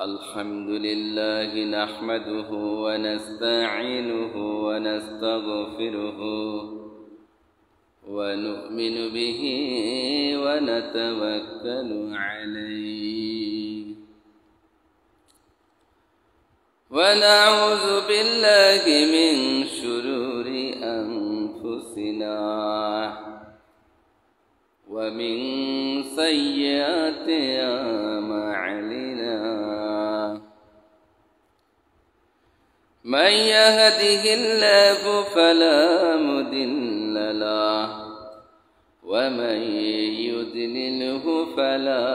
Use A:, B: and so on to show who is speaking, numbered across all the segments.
A: الحمد لله نحمده ونستعينه ونستغفره ونؤمن به ونتوكل عليه ونعوذ بالله من شرور أنفسنا ومن سيئات أعمالنا من يهده الله فلا مضل له ومن يضلله فلا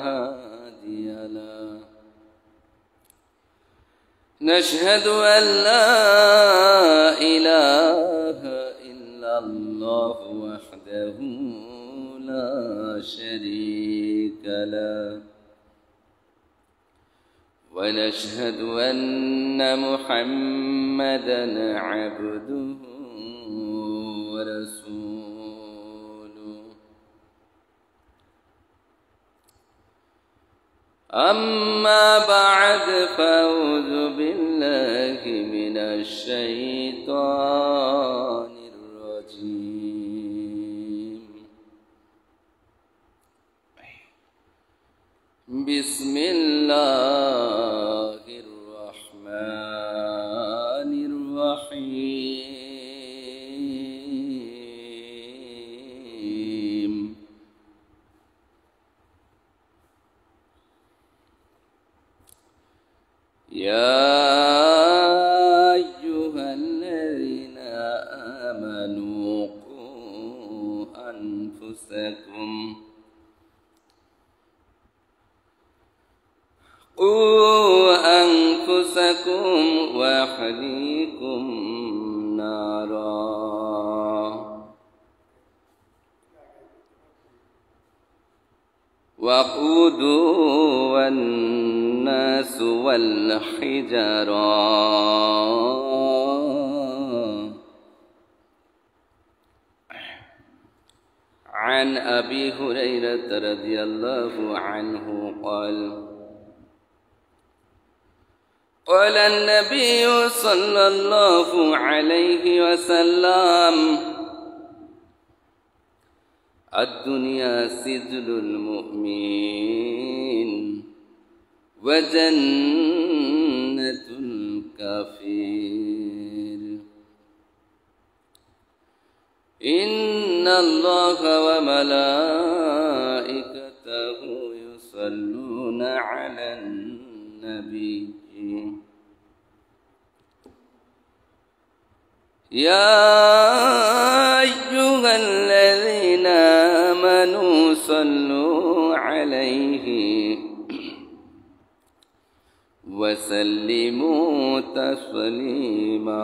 A: هادي له نشهد أن لا إله إلا الله وحده لا شريك له ونشهد أن محمدًا عبده ورسوله أما بعد فأعوذ بالله من الشيطان الرجيم بسم الله الرحمن الرحيم يا أيها الذين آمنوا قوا أنفسكم وأهليكم نارا وقودها الناس والحجارة عن أبي هريرة رضي الله عنه قال قال النبي صلى الله عليه وسلم الدنيا سجن المؤمن وجنة الكافر إن الله وملائكته يصلون على النبي يا أيها الذين آمنوا صلوا عليه وسلموا تسليما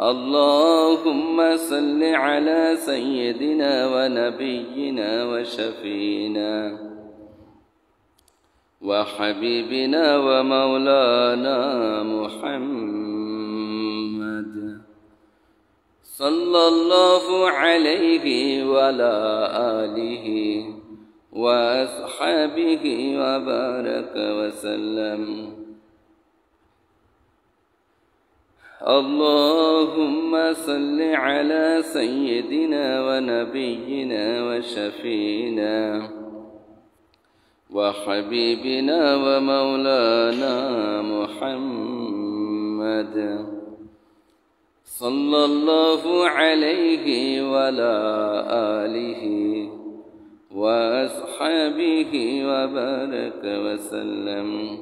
A: اللهم صل على سيدنا ونبينا وشفينا وحبيبنا ومولانا محمد صلى الله عليه وعلى آله وأصحابه وبارك وسلم اللهم صل على سيدنا ونبينا وشفينا وحبيبنا ومولانا محمد صلى الله عليه وعلى آله وأصحابه وبارك وسلم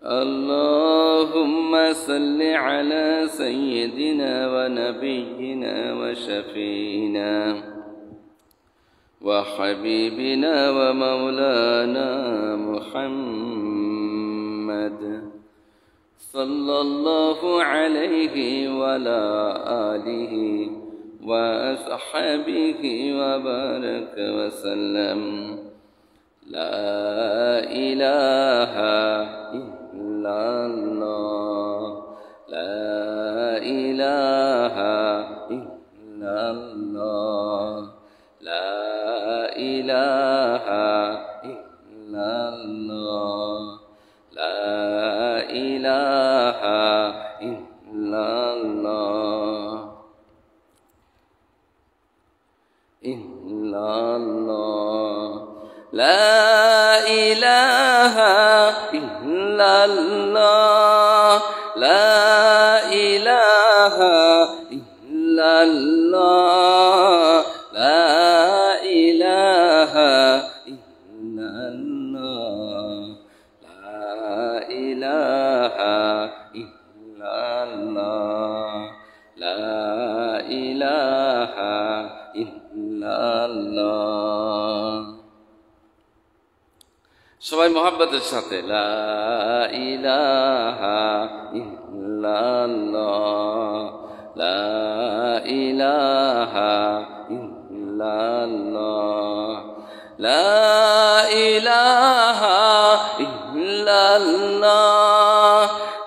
A: اللهم صل على سيدنا ونبينا وشفينا وحبيبنا ومولانا محمد صلى الله عليه وعلى آله وأصحابه وبارك وسلم لا إله إلا الله لا إله إلا الله لا إله ইলাহা ইল্লাল্লাহ লা ইলাহা ইল্লাল্লাহ ইল্লাল্লাহ লা ইলাহা ইল্লাল্লাহ লা ইলাহা ইল্লাল্লাহ লা ইলাহা ইল্লাল্লাহ লা ইলাহা ইল্লাল্লাহ লা ইলাহা ইল্লাল্লাহ। সবাই মহব্বতের সাথে লা ইলাহা ইল্লাল্লাহ লা ইলাহা ইল্লাল্লাহ লা ইলাহা ইল্লাল্লাহ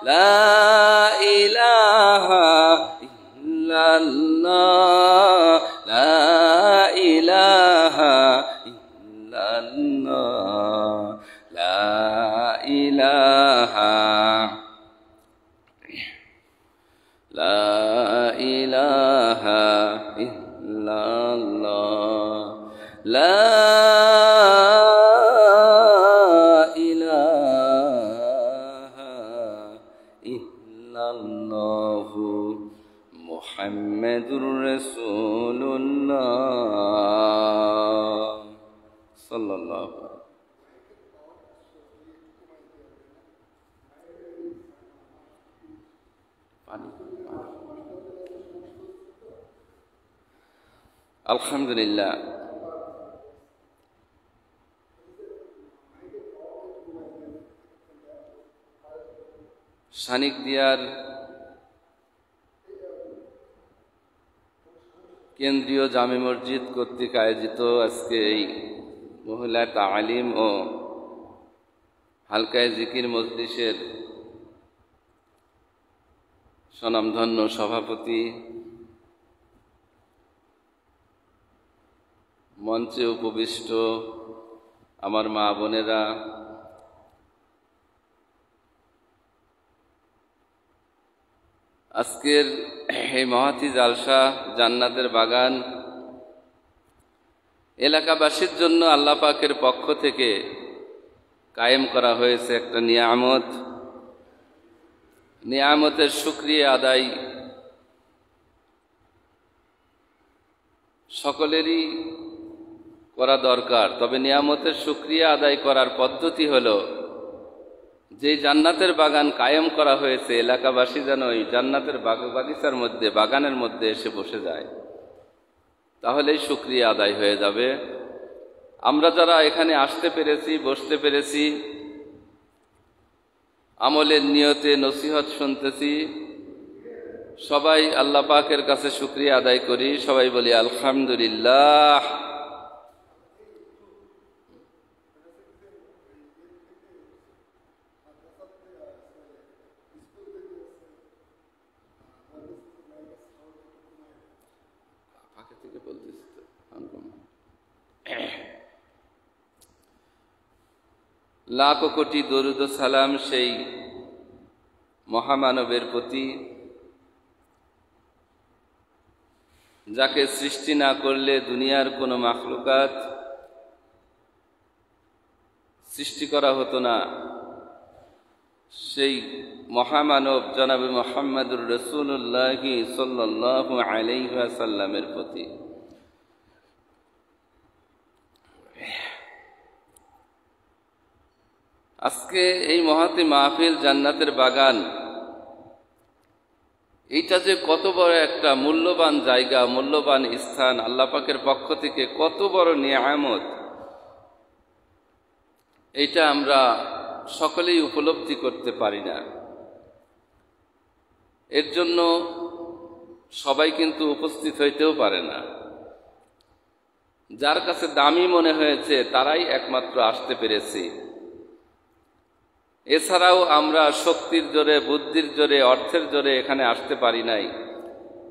A: লা ইলাহা ইল্লাল্লাহ লা ইলাহা ইল্লাল্লাহ লা ইলাহা লা ইলাহা ইল্লাল্লাহ লা ইলাহা ইল্লাল্লাহ মুহাম্মাদুর রাসূলুল্লাহ সাল্লাল্লাহু আলহামদুলিল্লাহ। সানিকদিয়ার কেন্দ্রীয় জামে মসজিদ কর্তৃক আয়োজিত আজকে এই মহিলা তালিম ও হালকায়ে জিকির মজলিসের স্বনামধন্য সভাপতি, মঞ্চে উপবিষ্ট আমার মা বোনেরা, আজকের এই মহাতি জালসা জান্নাতের বাগান এলাকাবাসীর জন্য আল্লাহ পাকের পক্ষ থেকে কায়েম করা হয়েছে একটা নিয়ামত। নিয়ামতের শুকরিয়া আদায় সকলেরই করা দরকার, তবে নিয়ামতের শুকরিয়া আদায় করার পদ্ধতি হলো যে জান্নাতের বাগান কায়েম করা হয়েছে এলাকাবাসী যেন এই জান্নাতের বাগিচার মধ্যে বাগানের মধ্যে এসে বসে যায়, তাহলেই শুকরিয়া আদায় হয়ে যাবে। আমরা যারা এখানে আসতে পেরেছি, বসতে পেরেছি, আমলের নিয়তে নসিহত শুনতেছি, সবাই আল্লাহ পাকের কাছে শুকরিয়া আদায় করি। সবাই বলি আলহামদুলিল্লাহ। লাখ কোটি দরুদ ও সালাম সেই মহামানবের প্রতি, যাকে সৃষ্টি না করলে দুনিয়ার কোনো মাখলুকাত সৃষ্টি করা হতো না, সেই মহামানব জনাবে মুহাম্মদুর রাসূলুল্লাহ সাল্লাল্লাহু আলাইহি ওয়াসাল্লামের প্রতি। আজকে এই মহাতি মাহফিল জান্নাতের বাগান, এইটা যে কত বড় একটা মূল্যবান জায়গা, মূল্যবান স্থান, আল্লাহ পাকের পক্ষ থেকে কত বড় নিয়ামত, এইটা আমরা সকলেই উপলব্ধি করতে পারি না। এর জন্য সবাই কিন্তু উপস্থিত হইতেও পারে না। যার কাছে দামি মনে হয়েছে তারাই একমাত্র আসতে পেরেছি। এছাড়াও আমরা শক্তির জোরে, বুদ্ধির জোরে, অর্থের জোরে এখানে আসতে পারি নাই।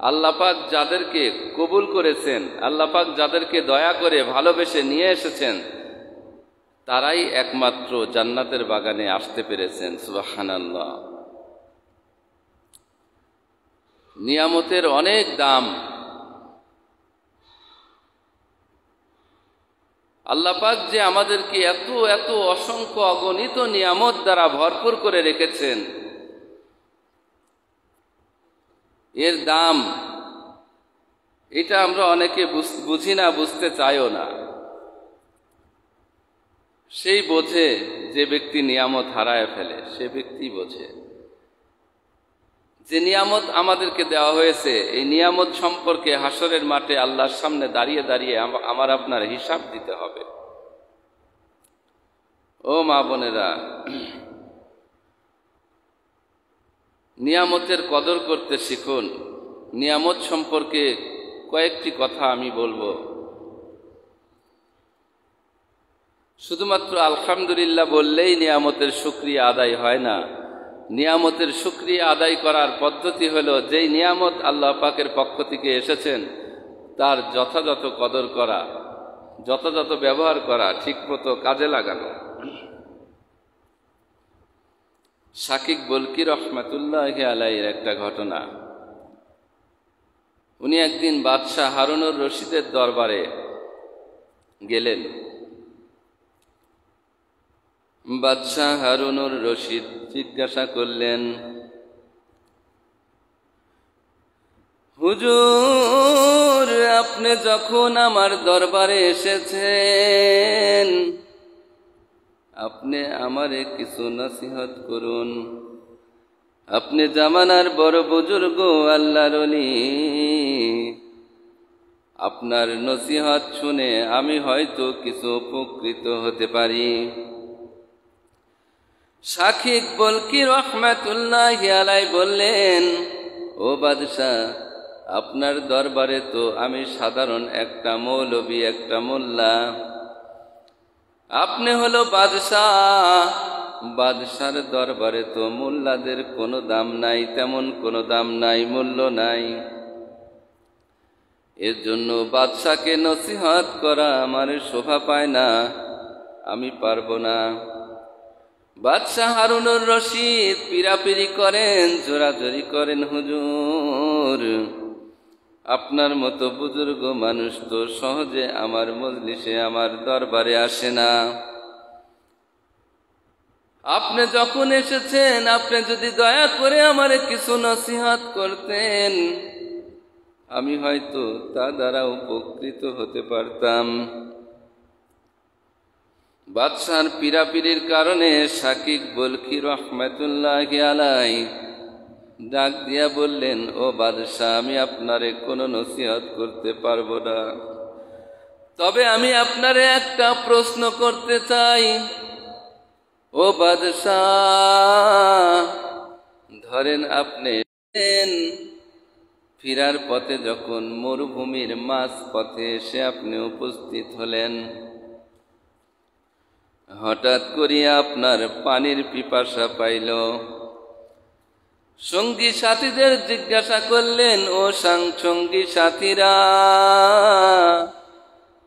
A: আল্লাহ পাক যাদেরকে কবুল করেছেন, আল্লাহ পাক যাদেরকে দয়া করে ভালোবেসে নিয়ে এসেছেন, তারাই একমাত্র জান্নাতের বাগানে আসতে পেরেছেন। সুবহানাল্লাহ। নিয়ামতের অনেক দাম। আল্লাহ পাক যে আমাদেরকে এত এত অসংখ্য অগণিত নিয়ামত দ্বারা ভরপুর করে রেখেছেন, এর দাম এটা আমরা অনেকে বুঝি না, বুঝতে চাইও না। সেই বোঝে যে ব্যক্তি নিয়ামত হারায় ফেলে, সে ব্যক্তি বোঝে যে নিয়ামত আমাদেরকে দেওয়া হয়েছে, এই নিয়ামত সম্পর্কে হাসরের মাঠে আল্লাহর সামনে দাঁড়িয়ে দাঁড়িয়ে আমার আপনার হিসাব দিতে হবে। ও মা বোনেরা, নিয়ামতের কদর করতে শিখুন। নিয়ামত সম্পর্কে কয়েকটি কথা আমি বলবো। শুধুমাত্র আলহামদুলিল্লাহ বললেই নিয়ামতের শুকরিয়া আদায় হয় না। নিয়ামতের শুকরিয়া আদায় করার পদ্ধতি হলো, যেই নিয়ামত আল্লাহ পাকের পক্ষ থেকে এসেছেন তার যথাযথ কদর করা, যথাযথ ব্যবহার করা, ঠিকমতো কাজে লাগানো। শাকিক বলকি রহমাতুল্লাহি আলাইহির একটা ঘটনা। উনি একদিন বাদশাহ হারুনুর রশিদের দরবারে গেলেন। বাদশাহ হারুনুর রশিদ জিজ্ঞাসা করলেন, হুজুর, আপনি যখন আমার দরবারে এসেছেন, আপনি আমারে কিছু নসিহত করুন। আপনি জামানার বড় বুজুর্গ, আল্লাহর ওলি, আপনার নসিহত শুনে আমি হয়তো কিছু উপকৃত হতে পারি। শাকিক বলকি রহমাতুল্লাহি আলাইহি বললেন, ও বাদশাহ, আপনার দরবারে তো আমি সাধারণ একটা মৌলবী, একটা মোল্লা। আপনি হলো বাদশাহ, বাদশার দরবারে তো মোল্লাদের কোনো দাম নাই, তেমন কোনো দাম নাই, মূল্য নাই। এর জন্য বাদশাকে নসিহত করা আমার শোভা পায় না, আমি পারবো না। বাদশাহ হারুনুর রশিদ পিরাপিরি করেন, জোরাজোরি করেন, হুজুর, আপনার মতো বুজুর্গ মানুষ তো সহজে আমার মজলিসে, আমার দরবারে আসে না। আপনি যখন এসেছেন, আপনি যদি দয়া করে আমারে কিছু নসিহত করতেন, আমি হয়তো তা দ্বারা উপকৃত হতে পারতাম। বাদশাহর পিরাপিরির কারণে শাকিক বলকি রহমাতুল্লাহি আলাইহি ডাক দিয়া বললেন, ও বাদশাহ, আমি আপনারে কোনো নসিহত করতে পারবো না, তবে আমি আপনারে একটা প্রশ্ন করতে চাই। ও বাদশাহ, ধরেন আপনি ফিরার পথে যখন মরুভূমির মাঝ পথে এসে আপনি উপস্থিত হলেন, হঠাৎ করিয়া আপনার পানির পিপাসা পাইল। সঙ্গী সাথীদের জিজ্ঞাসা করলেন, ও সঙ্গী সাথীরা,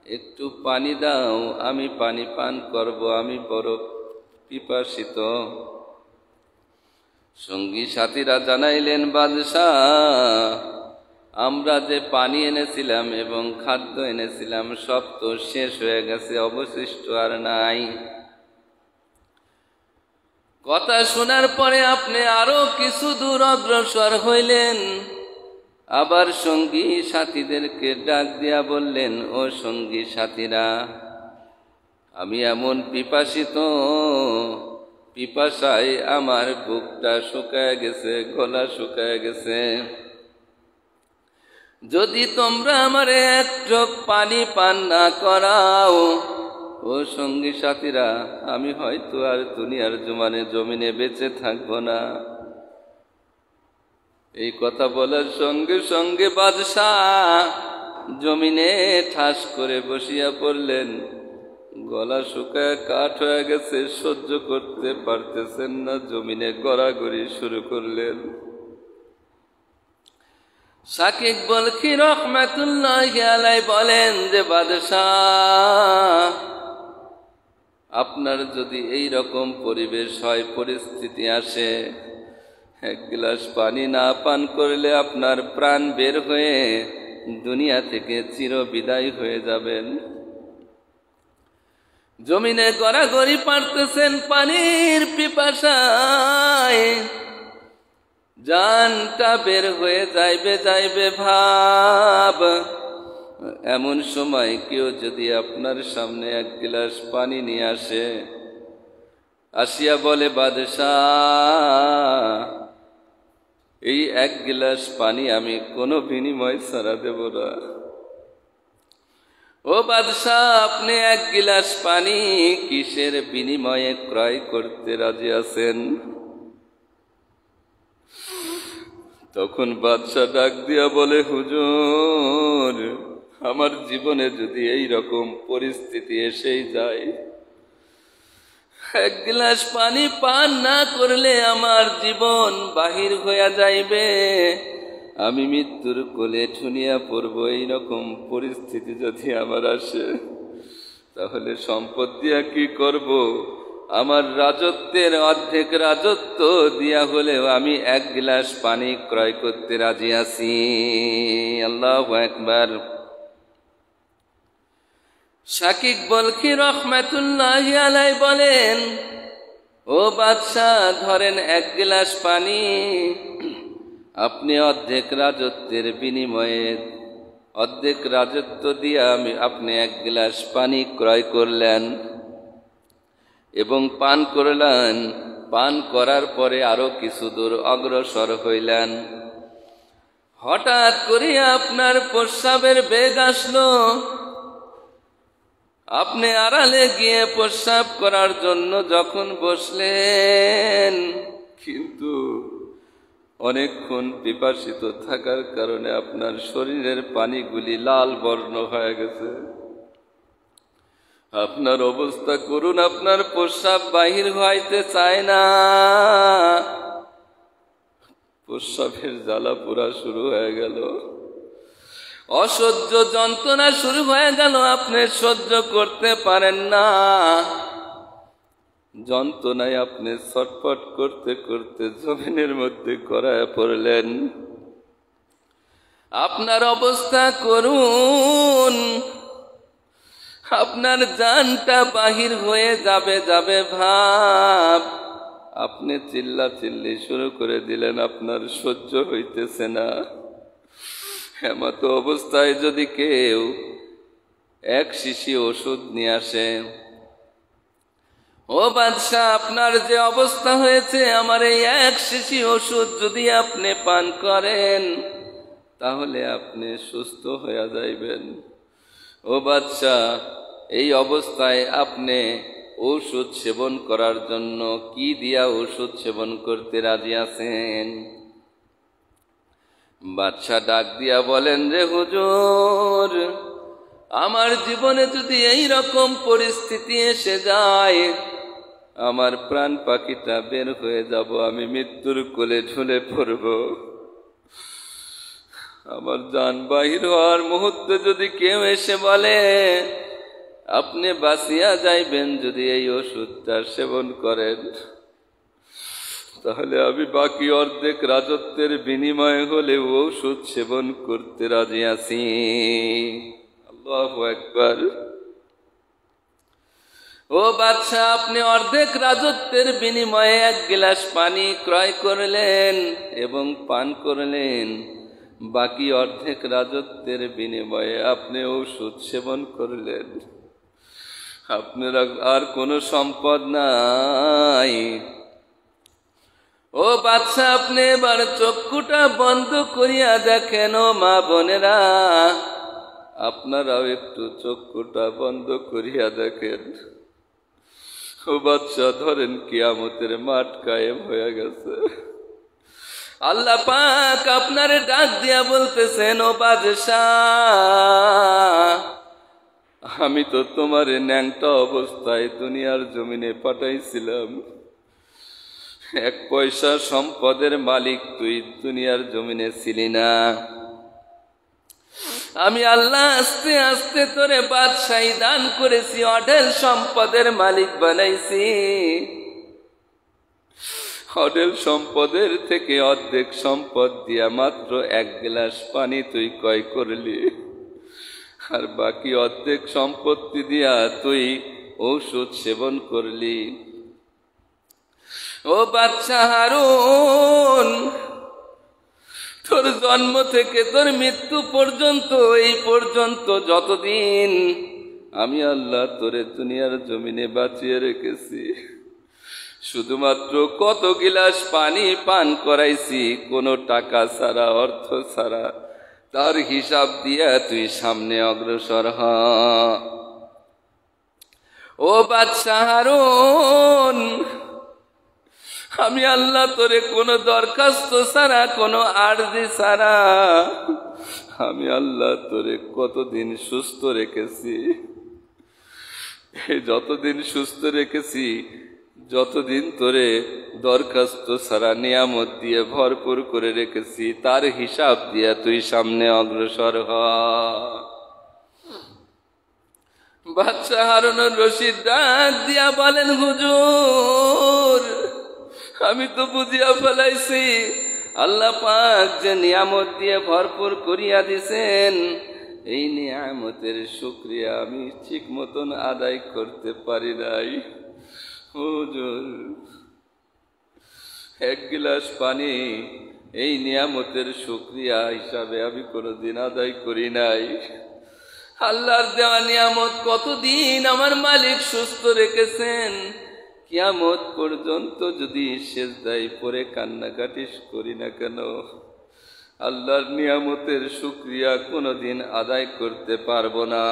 A: একটু পানি দাও, আমি পানি পান করব, আমি বড় পিপাসিত। সঙ্গী সাথীরা জানাইলেন, বাদশাহ, আমরা যে পানি এনেছিলাম এবং খাদ্য এনেছিলাম সব তো শেষ হয়ে গেছে, অবশিষ্ট আর নাই। কথা শোনার পরে আপনি আরো কিছু দূর অগ্রসর হইলেন, আবার সঙ্গী সাথীদেরকে ডাক দিয়া বললেন, ও সঙ্গী সাথীরা, আমি এমন পিপাসিত, পিপাসায় আমার বুকটা শুকায় গেছে, গলা শুকায় গেছে। যদি তোমরা আমারে এক চোখ পানি পান না করাও, ও সঙ্গী সাথীরা, আমি হয়তো আর দুনিয়ার জমিনে বেঁচে থাকবো না। এই কথা বলার সঙ্গে সঙ্গে বাদশাহ জমিনে ঠাস করে বসিয়া পড়লেন। গলা শুকায় কাঠ হয়ে গেছে, সহ্য করতে পারতেছেন না, জমিনে গড়াগড়ি শুরু করলেন। শাকিক বলকি রহমাতুল্লাহি আলাইহি বলেন যে, বাদশাহ, আপনার যদি এই রকম পরিবেশ হয়, পরিস্থিতি আসে, এক গ্লাস পানি না পান করলে আপনার প্রাণ বের হয়ে দুনিয়া থেকে চিরবিদায় হয়ে যাবেন। জমিনে গড়াগড়ি পারতেছেন পানির পিপাসায়, জানটা বের হয়ে যাইবে ভাব। এমন সময় কেউ যদি আপনার সামনে এক গ্লাস পানি নিয়ে আসে, আসিয়া বলে, বাদশাহ, এই এক গ্লাস পানি আমি কোনো বিনিময় ছাড়া দেব না। ও বাদশাহ, আপনি এক গ্লাস পানি কিসের বিনিময়ে ক্রয় করতে রাজি আছেন? তখন বাদশাহ ডাক দিয়া বলে, হুজুর, আমার জীবনে যদি এই রকম পরিস্থিতি এসেই যায়, এক গ্লাস পানি পান না করলে আমার জীবন বাহির হইয়া যাইবে, আমি মৃত্যুর কোলে ঠুনিয়া পড়ব, এইরকম পরিস্থিতি যদি আমার আসে, তাহলে সম্পদ দিয়া কি করব? আমার রাজত্বের অর্ধেক রাজত্ব দিয়া হলেও আমি এক গ্লাস পানি ক্রয় করতে রাজি আছি। আল্লাহু আকবার। শাকিক বলখি রহমাতুল্লাহি আলাইহি বলেন, ও বাদশাহ, ধরেন এক গ্লাস পানি, আপনি অর্ধেক রাজত্বের বিনিময়ে, অর্ধেক রাজত্ব দিয়ে আপনি এক গ্লাস পানি ক্রয় করলেন এবং পান করলেন। পান করার পরে আরো কিছু দূর অগ্রসর হইলেন। হঠাৎ করে আপনার প্রস্রাবের বেগ আসলো। আপনি আড়ালে গিয়ে প্রস্রাব করার জন্য যখন বসলেন, কিন্তু অনেকক্ষণ পিপাসিত থাকার কারণে আপনার শরীরের পানিগুলি লাল বর্ণ হয়ে গেছে। আপনার অবস্থা করুন, আপনার প্রস্রাব বাহির হইতে চায় না, প্রস্রাবের জ্বালা পোড়া শুরু হয়ে গেল, অসহ্য যন্ত্রণা শুরু হয়ে গেল, আপনি সহ্য করতে পারেন না। যন্ত্রণায় আপনি ছটফট করতে করতে জমিনের মধ্যে গড়ায় পড়লেন। আপনার অবস্থা করুন, আপনার জানটা বাহির হয়ে যাবে ভাব। আপনি চিল্লাচিল্লি শুরু করে দিলেন, আপনার সহ্য হইতেছে না। এমতো অবস্থায় যদি কেউ এক শিশি ওষুধ নিয়ে আসে, ও বাদশাহ, আপনার যে অবস্থা হয়েছে, আমার এই এক শিশি ওষুধ যদি আপনি পান করেন, তাহলে আপনি সুস্থ হয়ে যাইবেন। ও বাদশাহ, এই অবস্থায় আপনি ঔষধ সেবন করার জন্য কি দিয়া ঔষধ সেবন করতে রাজি আছেন? বাদশাহ ডাক দিয়া বলেন যে, হুজুর, আমার জীবনে যদি এই রকম পরিস্থিতি এসে যায়, আমার প্রাণ পাখিটা বের হয়ে যাব, আমি মৃত্যুর কোলে ঝুলে পড়ব। আমার জান বাহির হওয়ার মুহূর্তে যদি কেউ এসে বলে আপনি বাঁচিয়া যাইবেন যদি এই ওষুধটা সেবন করেন, তাহলে আমি বাকি অর্ধেক রাজত্বের বিনিময়ে হলে ঔষধ সেবন করতে রাজি আছি। আল্লাহু আকবার। ও বাদশাহ, আপনি অর্ধেক রাজত্বের বিনিময়ে এক গ্লাস পানি ক্রয় করলেন এবং পান করলেন, বাকি অর্ধেক রাজত্বের বিনিময়ে আপনি ঔষধ সেবন করলেন। আপনার আর কোনো সম্পদ নাই। ও বাদশাহ, আপনি এবার চক্ষুটা বন্ধ করিয়া দেখেন। ও মা বোনেরা, আপনারাও একটু চক্ষুটা বন্ধ করিয়া দেখেন। ও বাদশাহ, ধরেন কিয়ামতের মাঠ কায়েম হয়ে গেছে। আল্লাহ পাক আপনারে ডাক দিয়া বলতেছেন, ও বাদশাহ, আমি তো তোমারে ন্যাংটা অবস্থায় দুনিয়ার জমিনে পাঠাইছিলাম। এক পয়সা সম্পদের মালিক তুই দুনিয়ার জমিনে ছিলি না। আমি আল্লাহ আস্তে আস্তে তোরে বাদশাহী দান করেছি, অঢেল সম্পদের মালিক বানাইছি। অঢেল সম্পদের থেকে অর্ধেক সম্পদ দিয়া মাত্র 1 গ্লাস পানি তুই ক্রয় করলি, আর বাকি অর্ধেক সম্পত্তি দিয়া তুই ঔষধ সেবন করলি। ও বাদশা হারুন, তোর জন্ম থেকে তোর মৃত্যু পর্যন্ত, এই পর্যন্ত যতদিন আমি আল্লাহ তোরে দুনিয়ার জমিনে বাঁচিয়ে রেখেছি, শুধুমাত্র কত গিলাস পানি পান করাইছি, কোনো টাকা ছাড়া, অর্থ ছাড়া, তার হিসাব দিয়া তুই সামনে অগ্রসর হ। ও বাদশা হারুন, আমি আল্লাহ তোরে কোনো দরখাস্ত ছাড়া, কোনো আরজি ছাড়া আমি আল্লাহ তোরে কতদিন সুস্থ রেখেছি। যতদিন সুস্থ রেখেছি, যতদিন তোরে দরখাস্ত ছাড়া নিয়ামত দিয়ে ভরপুর করে রেখেছি, তার হিসাব দিয়া তুই সামনে অগ্রসর হ। বাদশা হারুনুর রশিদ ডাক দিয়া বলেন, হুজুর, আমি তো বুঝিয়া ফেলাইছি, আল্লাহ পাক যে নিয়ামত দিয়ে ভরপুর করিয়া দিছেন, এই নিয়ামতের শুকরিয়া আমি ঠিক মতন আদায় করতে পারি নাই। হুজুর, 1 গিলাস পানি এই নিয়ামতের শুকরিয়া হিসাবে আমি কোনোদিন আদায় করি নাই। আল্লাহর দেওয়া নিয়ামত কতদিন আমার মালিক সুস্থ রেখেছেন, কিয়ামত পর্যন্ত যদি সেজদায় পড়ে কান্নাকাটি করি না কেন, আল্লাহর নিয়ামতের শুকরিয়া কোনোদিন আদায় করতে পারবো না।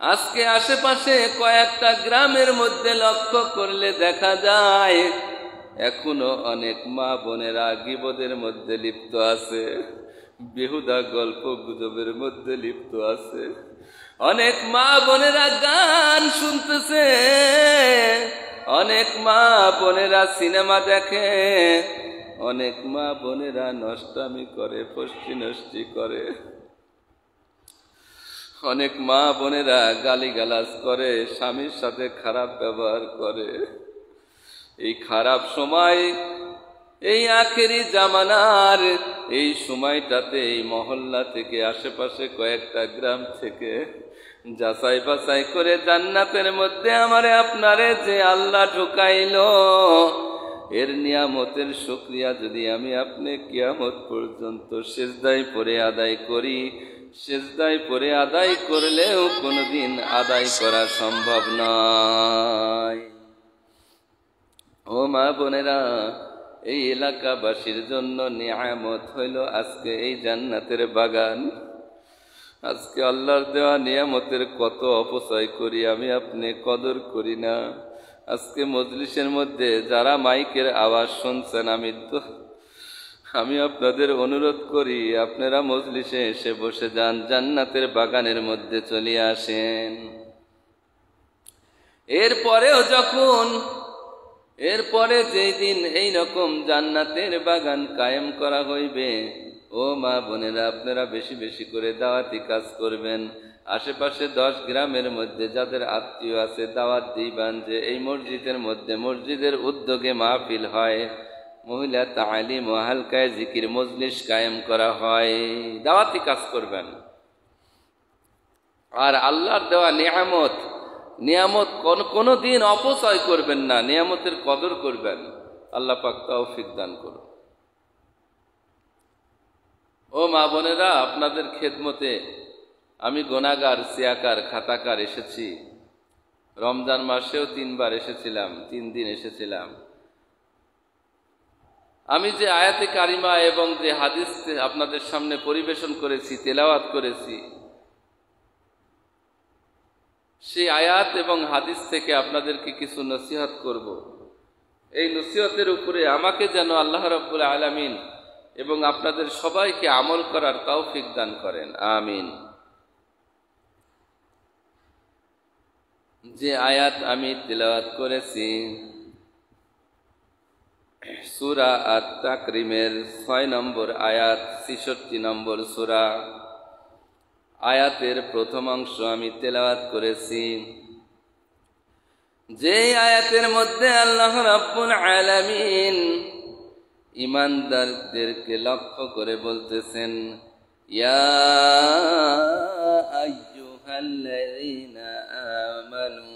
A: আজকে আশেপাশে কয়েকটা গ্রামের মধ্যে লক্ষ্য করলে দেখা যায়, এখনো অনেক মা বোনেরা গীবতের মধ্যে লিপ্ত আছে, বেহুদা গল্প গুজবের মধ্যে লিপ্ত আছে। অনেক মা বোনেরা গান শুনতেছে, অনেক মা বোনেরা সিনেমা দেখে, অনেক মা বোনেরা নষ্টামি করে, ফষ্টি নষ্টি করে, অনেক মা বোনেরা গালিগালাজ করে, স্বামীর সাথে খারাপ ব্যবহার করে। এই খারাপ সময়, এই আখেরি জামানার এই সময়টাতে এই মহল্লা থেকে, আশেপাশে কয়েকটা গ্রাম থেকে যাচাই বাছাই করে জান্নাতের মধ্যে আমারে আপনারে যে আল্লাহ ঢুকাইল, এর নিয়ামতের শুকরিয়া যদি আমি আপনি কিয়ামত পর্যন্ত সিজদায় পড়ে আদায় করি, সিজদায় পড়ে আদায় করলেও কোনোদিন আদায় করা সম্ভব নয়। ও মা বোনেরা, এই এলাকাবাসীর জন্য নিয়ামত হইল আজকে এই জান্নাতের বাগান। আজকে আল্লাহর দেওয়া নিয়ামতের কত অপচয় করি, আমি আপনি কদর করি না। আজকে মজলিসের মধ্যে যারা মাইকের আওয়াজ শুনছেন, আমি আপনাদের অনুরোধ করি, আপনারা মজলিসে এসে বসে যান, জান্নাতের বাগানের মধ্যে চলে আসেন। এরপরে যেই দিন এই রকম জান্নাতের বাগান কায়েম করা হইবে, ও মা বোনেরা, আপনারা বেশি বেশি করে দাওয়াতি কাজ করবেন। আশেপাশে 10 গ্রামের মধ্যে যাদের আত্মীয় আছে দাওয়াত দিবেন যে এই মসজিদের মধ্যে, মসজিদের উদ্যোগে মাহফিল হয়, মহিলা তালিম ও হালকায় জিকির মজলিস কায়েম করা হয়, দাওয়াতি কাজ করবেন। আর আল্লাহর দেওয়া নিয়ামত কোনো দিন অপচয় করবেন না, নিয়ামতের কদর করবেন। আল্লাহ পাক তৌফিক দান করুন। ও মা বোনেরা, আপনাদের খেদমতে আমি গুনাহগার, সিয়াকার, খাতাকার এসেছি। রমজান মাসেও 3 বার এসেছিলাম, 3 দিন এসেছিলাম। আমি যে আয়াতে কারিমা এবং যে হাদিস আপনাদের সামনে পরিবেশন করেছি, তেলাওয়াত করেছি, সেই আয়াত এবং হাদিস থেকে আপনাদেরকে কিছু নসিহত করব। এই নসিহতের উপরে আমাকে যেন আল্লাহ রাব্বুল আলামিন এবং আপনাদের সবাইকে আমল করার তৌফিক দান করেন, আমিন। যে আয়াত আমি তেলাওয়াত করেছি, সূরা আত-তাকরিমের 6 নম্বর আয়াত, 66 নম্বর সূরা, আয়াতের প্রথম অংশ আমি তেলাওয়াত করেছি। যে আয়াতের মধ্যে আল্লাহ রাব্বুল আলামিন ঈমানদারদেরকে লক্ষ্য করে বলতেছেন, ইয়া আইয়ুহাল্লাযীনা আমানু,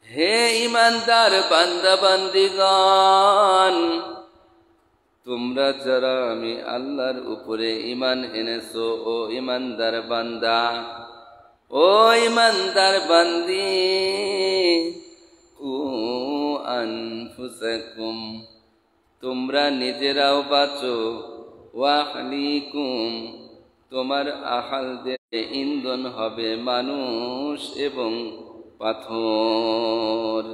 A: হে ঈমানদার বান্দা বান্দীগণ, তোমরা যারা আমি আল্লাহর উপরে ঈমান এনেছো, ও ঈমানদার বান্দা, ও ঈমানদার বান্দী, কু আনফুসাকুম, তোমরা নিজেরাও বাঁচো, ওয়াহলিকুম, তোমার আহালদের ইন্ধন হবে মানুষ এবং পাথর।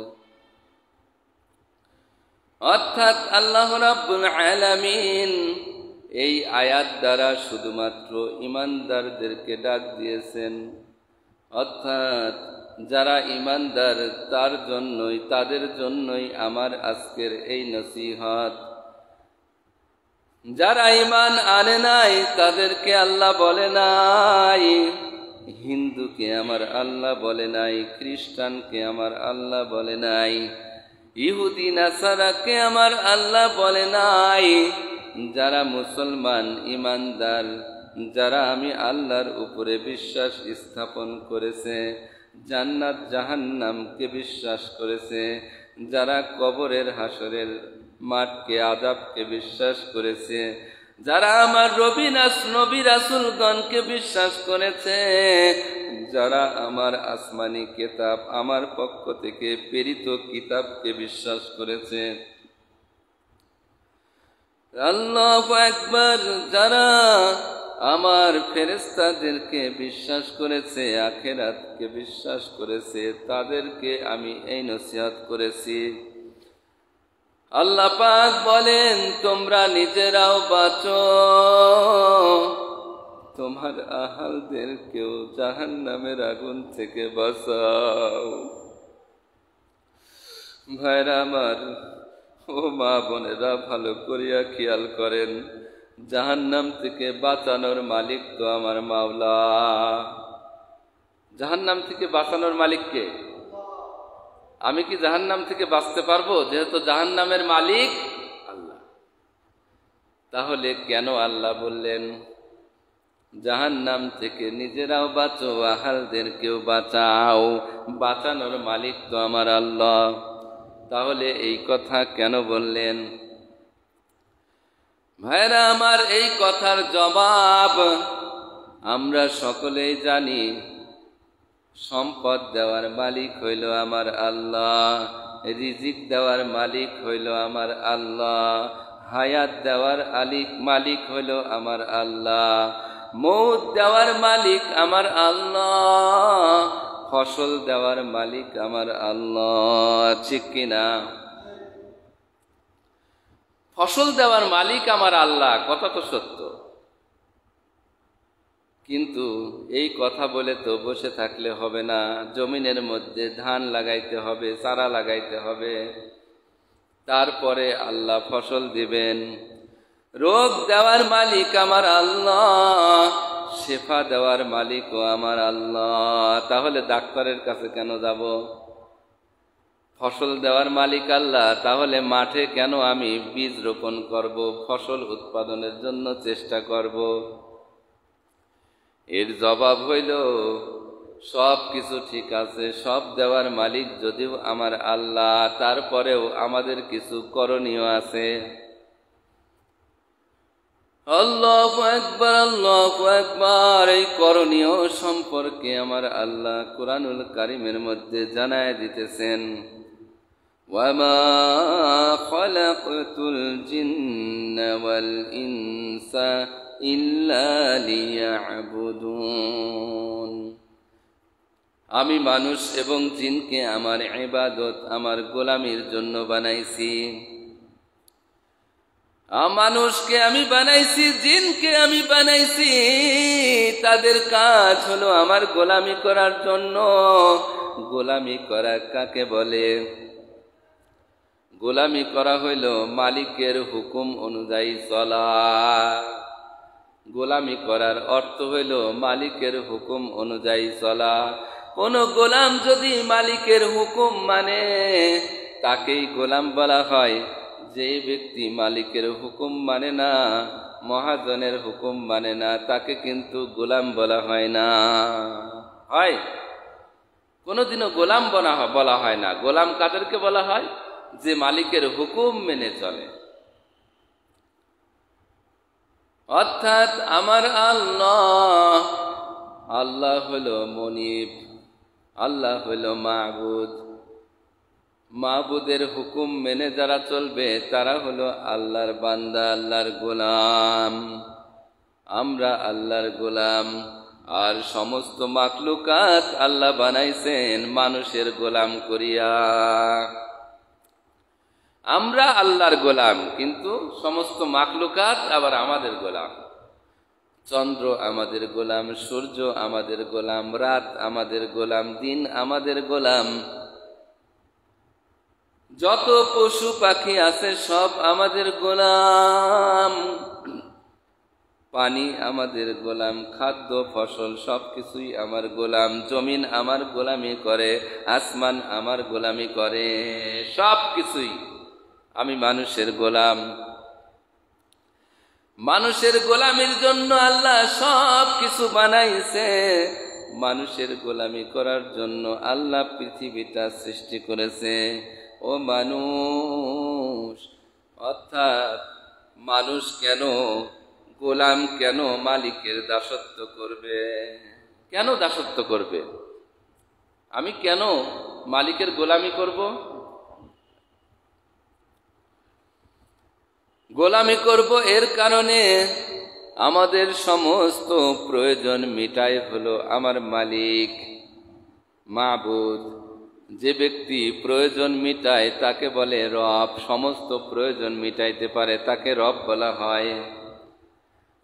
A: অর্থাৎ আল্লাহ রাব্বুল আলামিন এই আয়াত দ্বারা শুধুমাত্র ঈমানদারদেরকে ডাক দিয়েছেন। অর্থাৎ যারা ঈমানদার তাদের জন্যই আমার আজকের এই নসিহত। যারা ঈমান আনে নাই তাদেরকে আল্লাহ বলে নাই, হিন্দুকে আমার আল্লাহ বলে নাই, খ্রিস্টানকে আমার আল্লাহ বলে নাই, ইহুদি নাসারাকে আমার আল্লাহ বলে নাই। যারা মুসলমান ঈমানদার, যারা আমি আল্লাহর উপরে বিশ্বাস স্থাপন করেছে, জান্নাত জাহান্নামকে বিশ্বাস করেছে, যারা কবরের হাসরের মাঠকে আযাবকে বিশ্বাস করেছে, যারা আমার নবী রাসূলগণকে বিশ্বাস করেছে, যারা আমার আসমানি কিতাব, আমার পক্ষ থেকে প্রেরিত কিতাবকে বিশ্বাস করেছে, আল্লাহু আকবার, যারা আমার ফেরেশতাদেরকে বিশ্বাস করেছে, আখিরাতকে বিশ্বাস করেছে, তাদেরকে আমি এই নসিহত করেছি। আল্লাহ পাক বলেন, তোমরা নিজেরাও বাঁচো, তোমার আহালদেরকেও জাহান্নামের আগুন থেকে বাঁচাও। ভাইরা আমার, ও মা বোনেরা, ভালো করিয়া খেয়াল করেন, জাহান্নাম থেকে বাঁচানোর মালিক তো আমার মাওলা। জাহান্নাম থেকে বাঁচানোর মালিক কে? আমি কি জাহান্নাম থেকে বাঁচতে পারবো? যেহেতু জাহান্নামের মালিক আল্লাহ, তাহলে কেন আল্লাহ বললেন জাহান্নাম থেকে নিজেরাও বাঁচো, আহালদেরকেও বাঁচাও? বাঁচানোর মালিক তো আমার আল্লাহ, তাহলে এই কথা কেন বললেন? ভাইরা আমার, এই কথার জবাব আমরা সকলেই জানি। সম্পদ দেওয়ার মালিক হইল আমার আল্লাহ, রিজিক দেওয়ার মালিক হইল আমার আল্লাহ, হায়াত দেওয়ার মালিক হইল আমার আল্লাহ, মৌত দেওয়ার মালিক আমার আল্লাহ, ফসল দেওয়ার মালিক আমার আল্লাহ। ঠিক কিনা? ফসল দেওয়ার মালিক আমার আল্লাহ, কথা তো সত্য। কিন্তু এই কথা বলে তো বসে থাকলে হবে না। জমিনের মধ্যে ধান লাগাইতে হবে, চারা লাগাইতে হবে, তারপরে আল্লাহ ফসল দিবেন। রোগ দেওয়ার মালিক আমার আল্লাহ, শেফা দেওয়ার মালিকও আমার আল্লাহ। তাহলে ডাক্তারের কাছে কেন যাব? ফসল দেওয়ার মালিক আল্লাহ, তাহলে মাঠে কেন আমি বীজ রোপণ করব, ফসল উৎপাদনের জন্য চেষ্টা করব? এর জবাব হইল, সব কিছু ঠিক আছে, সব দেওয়ার মালিক যদিও আমার আল্লাহ, তারপরেও আমাদের কিছু করণীয় আছে। আল্লাহু আকবার, আল্লাহু আকবার। এই করণীয় সম্পর্কে আমার আল্লাহ কুরআনুল কারীমের মধ্যে জানায় দিতেছেন, ওয়ামা খালাকতুল জিন্না ওয়াল ইনসা ইল্লা লিয়াবুদুন। আমি মানুষ এবং জিনকে আমার ইবাদত, আমার গোলামির জন্য বানাইছি। মানুষকে আমি বানাইছি, জিনকে আমি বানাইছি, তাদের কাজ হলো আমার গোলামি করার জন্য। গোলামি করা কাকে বলে? গোলামি করা হইল মালিকের হুকুম অনুযায়ী চলা। গোলামি করার অর্থ হইল মালিকের হুকুম অনুযায়ী চলা। কোন গোলাম যদি মালিকের হুকুম মানে তাকেই গোলাম বলা হয়। যে ব্যক্তি মালিকের হুকুম মানে না, মহাজনের হুকুম মানে না, তাকে কিন্তু গোলাম বলা হয় না। হয় কোনোদিনও গোলাম বলা হয় না। গোলাম কাদেরকে বলা হয়? যে মালিকের হুকুম মেনে চলে। অর্থাৎ আমার আল্লাহ, আল্লাহ হলো মনিব, আল্লাহ হলো মাবুদ। মাবুদের হুকুম মেনে যারা চলবে তারা হলো আল্লাহর বান্দা, আল্লাহর গোলাম। আমরা আল্লাহর গোলাম। আর সমস্ত মাখলুকাত আল্লাহ বানাইছেন মানুষের গোলাম করিয়া। আমরা আল্লাহর গোলাম, কিন্তু সমস্ত মাখলুকাত আবার আমাদের গোলাম। চন্দ্র আমাদের গোলাম, সূর্য আমাদের গোলাম, রাত আমাদের গোলাম, দিন আমাদের গোলাম। যত পশু পাখি আছে সব আমাদের গোলাম। পানি আমাদের গোলাম, খাদ্য ফসল সবকিছুই আমার গোলাম। জমিন আমার গোলামি করে, আসমান আমার গোলামি করে, সবকিছুই আমি মানুষের গোলাম। মানুষের গোলামির জন্য আল্লাহ সব কিছু বানাইছে। মানুষের গোলামি করার জন্য আল্লাহ পৃথিবীটা সৃষ্টি করেছে। ও মানুষ, অর্থাৎ মানুষ কেন গোলাম, কেন মালিকের দাসত্ব করবে? কেন দাসত্ব করবে? আমি কেন মালিকের গোলামি করব? গোলামি করব এর কারণে আমাদের সমস্ত প্রয়োজন মিটাই হলো আমার মালিক, মাবুদ। যে ব্যক্তি প্রয়োজন মিটায় তাকে বলে রব। সমস্ত প্রয়োজন মিটাইতে পারে তাকে রব বলা হয়।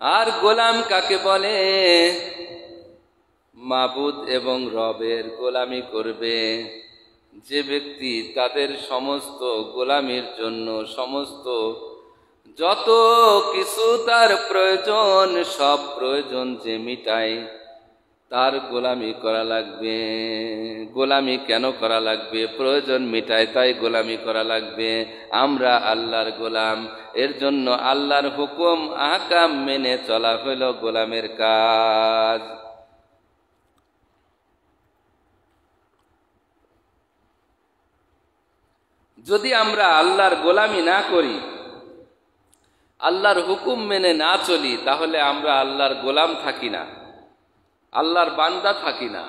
A: আর গোলাম কাকে বলে? মাবুদ এবং রবের গোলামি করবে যে ব্যক্তি তাদের সমস্ত গোলামির জন্য সমস্ত যত কিছু তার প্রয়োজন, সব প্রয়োজন যে মিটায়, তার গোলামি করা লাগবে। গোলামি কেন করা লাগবে? প্রয়োজন মিটায় তাই গোলামি করা লাগবে। আমরা আল্লাহর গোলাম, এর জন্য আল্লাহর হুকুম আহকাম মেনে চলা হইল গোলামের কাজ। যদি আমরা আল্লাহর গোলামি না করি, আল্লাহর হুকুম মেনে না চলি, তাহলে আমরা আল্লাহর গোলাম থাকি না, আল্লাহর বান্দা থাকি না।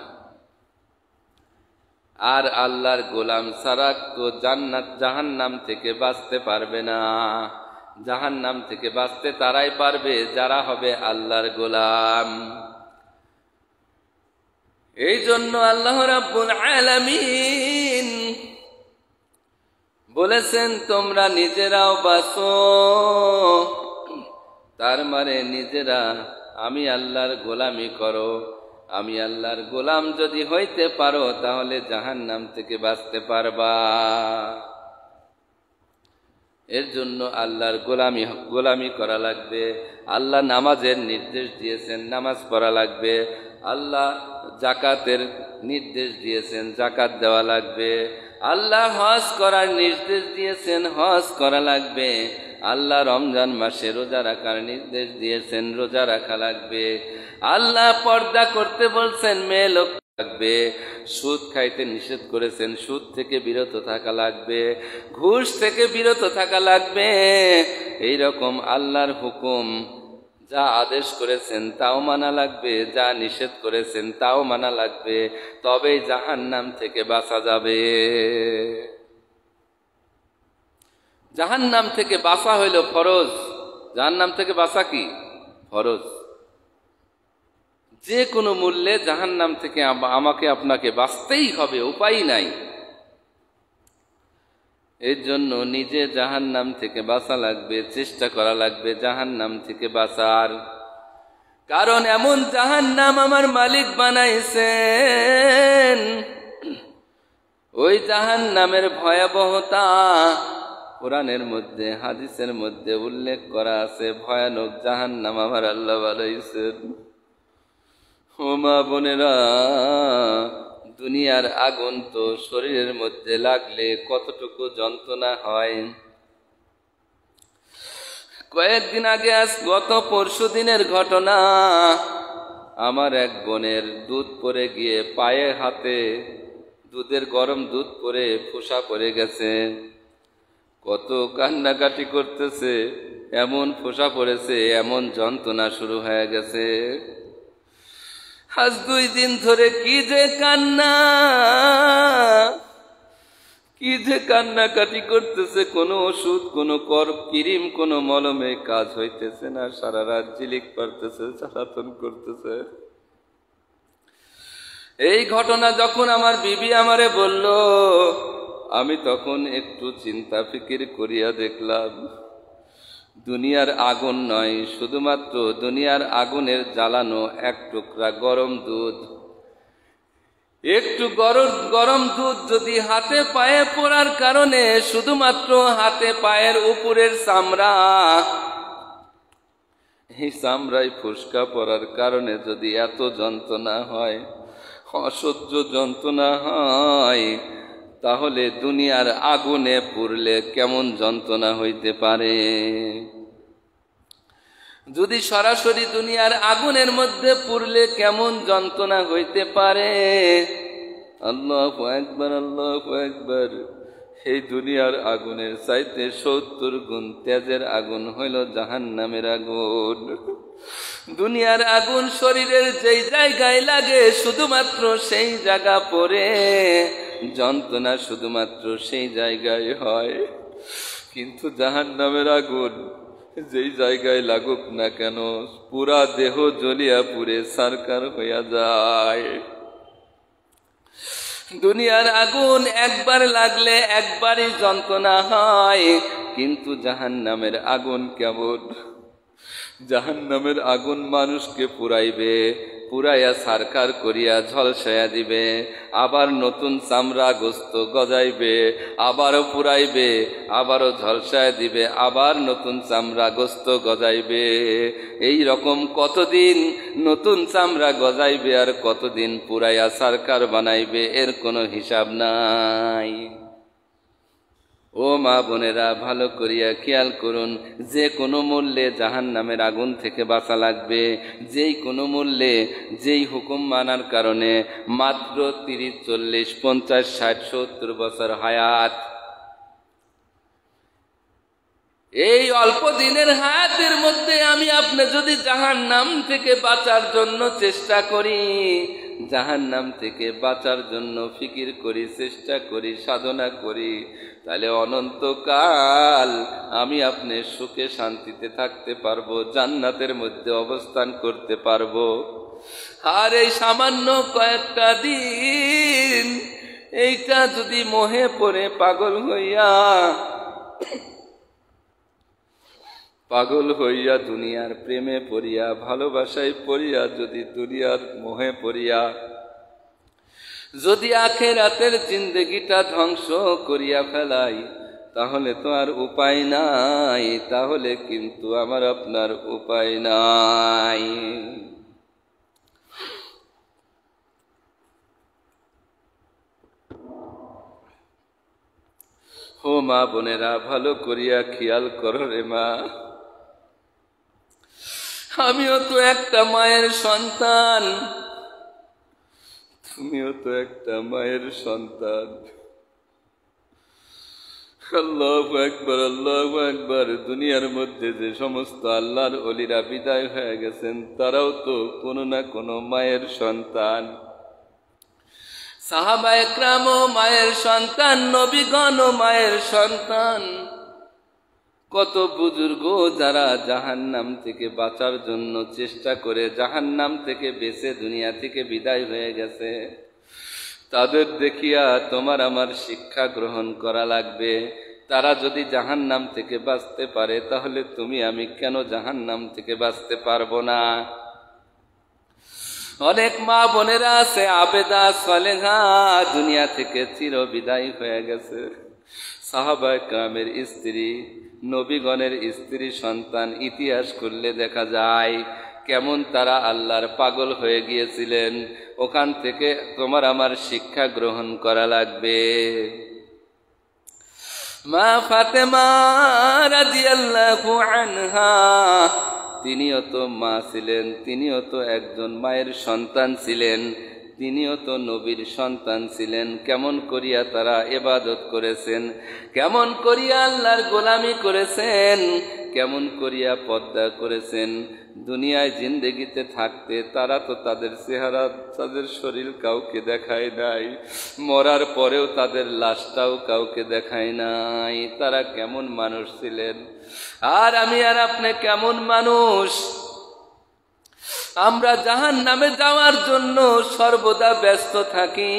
A: আর আল্লাহর গোলাম ছাড়া তো জান্নাত জাহান্নাম থেকে বাঁচতে পারবে না। জাহান্নাম থেকে বাঁচতে তারাই পারবে যারা হবে আল্লাহর গোলাম। এই জন্য আল্লাহ রাব্বুল আলামিন বলেছেন, তোমরা নিজেরাও বাঁচো। তার মানে নিজেরা আমি আল্লাহর গোলামি করো। আমি আল্লাহর গোলাম যদি হইতে পারো তাহলে জাহান্নাম থেকে বাঁচতে পারবা। এর জন্য আল্লাহর গোলামি করা লাগবে। আল্লাহ নামাজের নির্দেশ দিয়েছেন, নামাজ পড়া লাগবে। আল্লাহ জাকাতের নির্দেশ দিয়েছেন, জাকাত দেওয়া লাগবে। আল্লাহ হজ করার নির্দেশ দিয়েছেন, হজ করা লাগবে। আল্লাহ রমজান মাসে রোজা রাখার নির্দেশ দিয়েছেন, রোজা রাখা লাগবে। আল্লাহ পর্দা করতে বলছেন, মেয়ে লোক লাগবে। সুদ খাইতে নিষেধ করেছেন, সুদ থেকে বিরত থাকা লাগবে, ঘুষ থেকে বিরত থাকা লাগবে। এই রকম আল্লাহর হুকুম যা আদেশ করেছেন তাও মানা লাগবে, যা নিষেধ করেছেন তাও মানা লাগবে। তবেই জাহান্নাম থেকে বাঁচা যাবে। জাহান্নাম থেকে বাঁচা হইল ফরজ। জাহান্নাম থেকে বাঁচা কি? ফরজ। যে কোনো মূল্যে জাহান্নাম থেকে আমাকে আপনাকে বাঁচতেই হবে, উপায় নাই। এর জন্য নিজে জাহান্নাম থেকে বাঁচা লাগবে, চেষ্টা করা লাগবে জাহান্নাম থেকে বাঁচার। কারণ এমন জাহান্নাম আমার মালিক বানাইছেন, ওই জাহান্নামের ভয়াবহতা কোরআনের মধ্যে হাদিসের মধ্যে উল্লেখ করা আছে ভয়ানক জাহান্নাম আমার আল্লাহ বানাইছেন। ও মা বোনেরা, দুনিয়ার আগুন তো শরীরের মধ্যে লাগলে কতটুকু যন্ত্রণা হয়। কয়েকদিন আগে, আজ গত পরশু দিনের ঘটনা, আমার এক বোনের দুধ পড়ে গিয়ে পায়ে হাতে দুধের গরম দুধ পড়ে ফোসা পড়ে গেছে। কত কান্নাকাটি করতেছে, এমন ফোসা পড়েছে, এমন যন্ত্রণা শুরু হয়ে গেছে। আজ 2 দিন ধরে কি যে কান্না, কি যে কান্নাকাটি করতেছে। কোনো ওষুধ, কোনো ক্রিম, কোনো মলমে কাজ হইতেছে না। সারা রাত ঝিলিক পারতেছে, জ্বালাতন করতেছে। এই ঘটনা যখন আমার বিবি আমারে বলল, আমি তখন একটু চিন্তা ফিকির করিয়া দেখলাম, দুনিয়ার আগুন নয়, শুধুমাত্র দুনিয়ার আগুনের জ্বালানো এক টুকরা গরম দুধ, একটু গরম দুধ যদি হাতে পায়ে পড়ার কারণে, শুধুমাত্র হাতে পায়ের উপরের চামড়া, এই চামড়ায় ফুসকা পড়ার কারণে যদি এত যন্ত্রণা হয়, অসহ্য যন্ত্রণা হয়, তাহলে দুনিয়ার আগুনে পুড়লে কেমন যন্ত্রণা হইতে পারে। যদি সরাসরি দুনিয়ার আগুনের মধ্যে পুড়লে কেমন যন্ত্রণা হইতে পারে। আল্লাহু আকবার, আল্লাহু আকবার। এই দুনিয়ার আগুনের চাইতে 70 গুণ তেজের আগুন হইল জাহান্নামের আগুন। দুনিয়ার আগুন শরীরের যেই জায়গায় লাগে, শুধুমাত্র সেই জায়গা পড়ে যন্ত্রণা শুধুমাত্র সেই জায়গায় হয়। কিন্তু জাহান্নামের আগুন যেই জায়গায় লাগুক না কেন, পুরা দেহ জ্বলিয়া পুড়ে ছারখার হইয়া যায়। দুনিয়ার আগুন একবার লাগলে একবারই যন্ত্রণা হয়, কিন্তু জাহান্নামের আগুন কেমন? জাহান্নামের আগুন মানুষকে পুরাইবে, পুরাইয়া ছারখার করিয়া ঝলসাইয়া দিবে, আবার নতুন চামড়া গোস্ত গজাইবে, আবারও পুরাইবে, আবারও ঝলসাইয়া দিবে, আবার নতুন চামড়া গোস্ত গজাইবে। এই রকম কতদিন নতুন চামড়া গজাইবে আর কতদিন পুরাইয়া ছারখার বানাইবে, এর কোনো হিসাব নাই। ও মা বোনেরা, ভালো করিয়া খেয়াল করুন, যে কোনো মূল্যে জাহান্নামের আগুন থেকে বাঁচা লাগবে। যেই কোনো মূল্যে, যেই হুকুম মানার কারণে মাত্র 30, 40, 50, 60, 70 বছর হায়াত, এই অল্প দিনের হায়াতের মধ্যে আমি আপনি যদি জাহান্নাম থেকে বাঁচার জন্য চেষ্টা করি, জাহান্নাম থেকে বাঁচার জন্য ফিকির করি, চেষ্টা করি, সাধনা করি, তাহলে অনন্তকাল আমি আপনি সুখে শান্তিতে থাকতে পারবো, জান্নাতের মধ্যে অবস্থান করতে পারবো। আর এই সামান্য কয়েকটা দিন, এইটা যদি মোহে পড়ে পাগল হইয়া দুনিয়ার প্রেমে পড়িয়া, ভালোবাসায় পড়িয়া, যদি দুনিয়ার মোহে পড়িয়া যদি আখিরাতের জিন্দেগিটা ধ্বংস করিয়া ফেলাই, তাহলে তো আর উপায় নাই, তাহলে কিন্তু আমার আপনার উপায় নাই। ও মা বোনেরা, ভালো করিয়া খেয়াল করো রে মা, আমিও তো একটা মায়ের সন্তান, তুমিও তো একটা মায়ের সন্তান। আল্লাহু আকবার, আল্লাহু আকবার। দুনিয়ার মধ্যে যে সমস্ত আল্লাহর ওলিরা বিদায় হয়ে গেছেন, তারাও তো কোনো না কোনো মায়ের সন্তান। সাহাবায়ে কেরামও মায়ের সন্তান, নবীগণও মায়ের সন্তান। কত বুজুর্গ যারা জাহান্নাম থেকে বাঁচার জন্য চেষ্টা করে জাহান্নাম থেকে বেঁচে দুনিয়া থেকে বিদায় হয়ে গেছে, তাদের দেখিয়া তোমার আমার শিক্ষা গ্রহণ করা লাগবে। তারা যদি জাহান্নাম থেকে বাঁচতে পারে, তাহলে তুমি আমি কেন জাহান্নাম থেকে বাঁচতে পারবো না? অনেক মা বোনেরা আছে আবেদা সালেহা, দুনিয়া থেকে চির বিদায় হয়ে গেছে। সাহাবায়ে কেরামের স্ত্রী, নবীগণের স্ত্রী সন্তান ইতিহাস করলে দেখা যায় কেমন তারা আল্লাহর পাগল হয়ে গিয়েছিলেন। ওখান থেকে তোমার আমার শিক্ষা গ্রহণ করা লাগবে। মা ফাতেমা রাদিয়াল্লাহু আনহা, তিনিও তো মা ছিলেন, তিনিও তো একজন মায়ের সন্তান ছিলেন, তিনিও তো নবীর সন্তান ছিলেন। কেমন করিয়া তারা ইবাদত করেছেন, কেমন করিয়া আল্লাহর গোলামি করেছেন, কেমন করিয়া পর্দা করেছেন। দুনিয়ায় জিন্দেগিতে থাকতে তারা তো তাদের চেহারা, তাদের শরীর কাউকে দেখায় নাই, মরার পরেও তাদের লাশটাও কাউকে দেখায় নাই। তারা কেমন মানুষ ছিলেন, আর আমি আর আপনি কেমন মানুষ। আমরা জাহান্নামে যাওয়ার জন্য সর্বদা ব্যস্ত থাকি,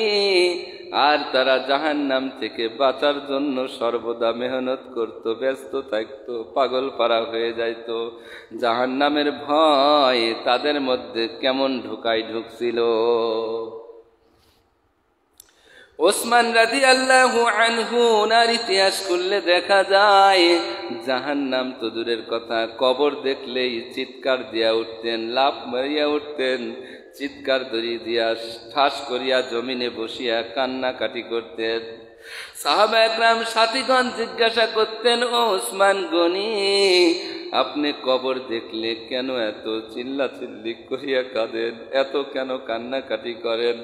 A: আর তারা জাহান্নাম থেকে বাঁচার জন্য সর্বদা মেহনত করত, ব্যস্ত থাকত, পাগল পারা হয়ে যাইত। জাহান্নামের ভয় তাদের মধ্যে কেমন ঢুকছিল। ওসমান রাদিয়াল্লাহু আনহু, ওনার ইতিহাস করলে দেখা যায় জাহান্নাম তো দূরের কথা, কবর দেখলেই চিৎকার দিয়া উঠতেন, লাফ মারিয়া উঠতেন, চিৎকার দড়ি দিয়া ঠাস করিয়া জমিনে বসিয়া কান্নাকাটি করতেন। সাহাবায়ে কেরাম সাথীগণ জিজ্ঞাসা করতেন, ও ওসমান গনি, আপনি কবর দেখলে কেন এত চিল্লাচিল্লি করিয়া কাঁদেন, এত কেন কান্নাকাটি করেন?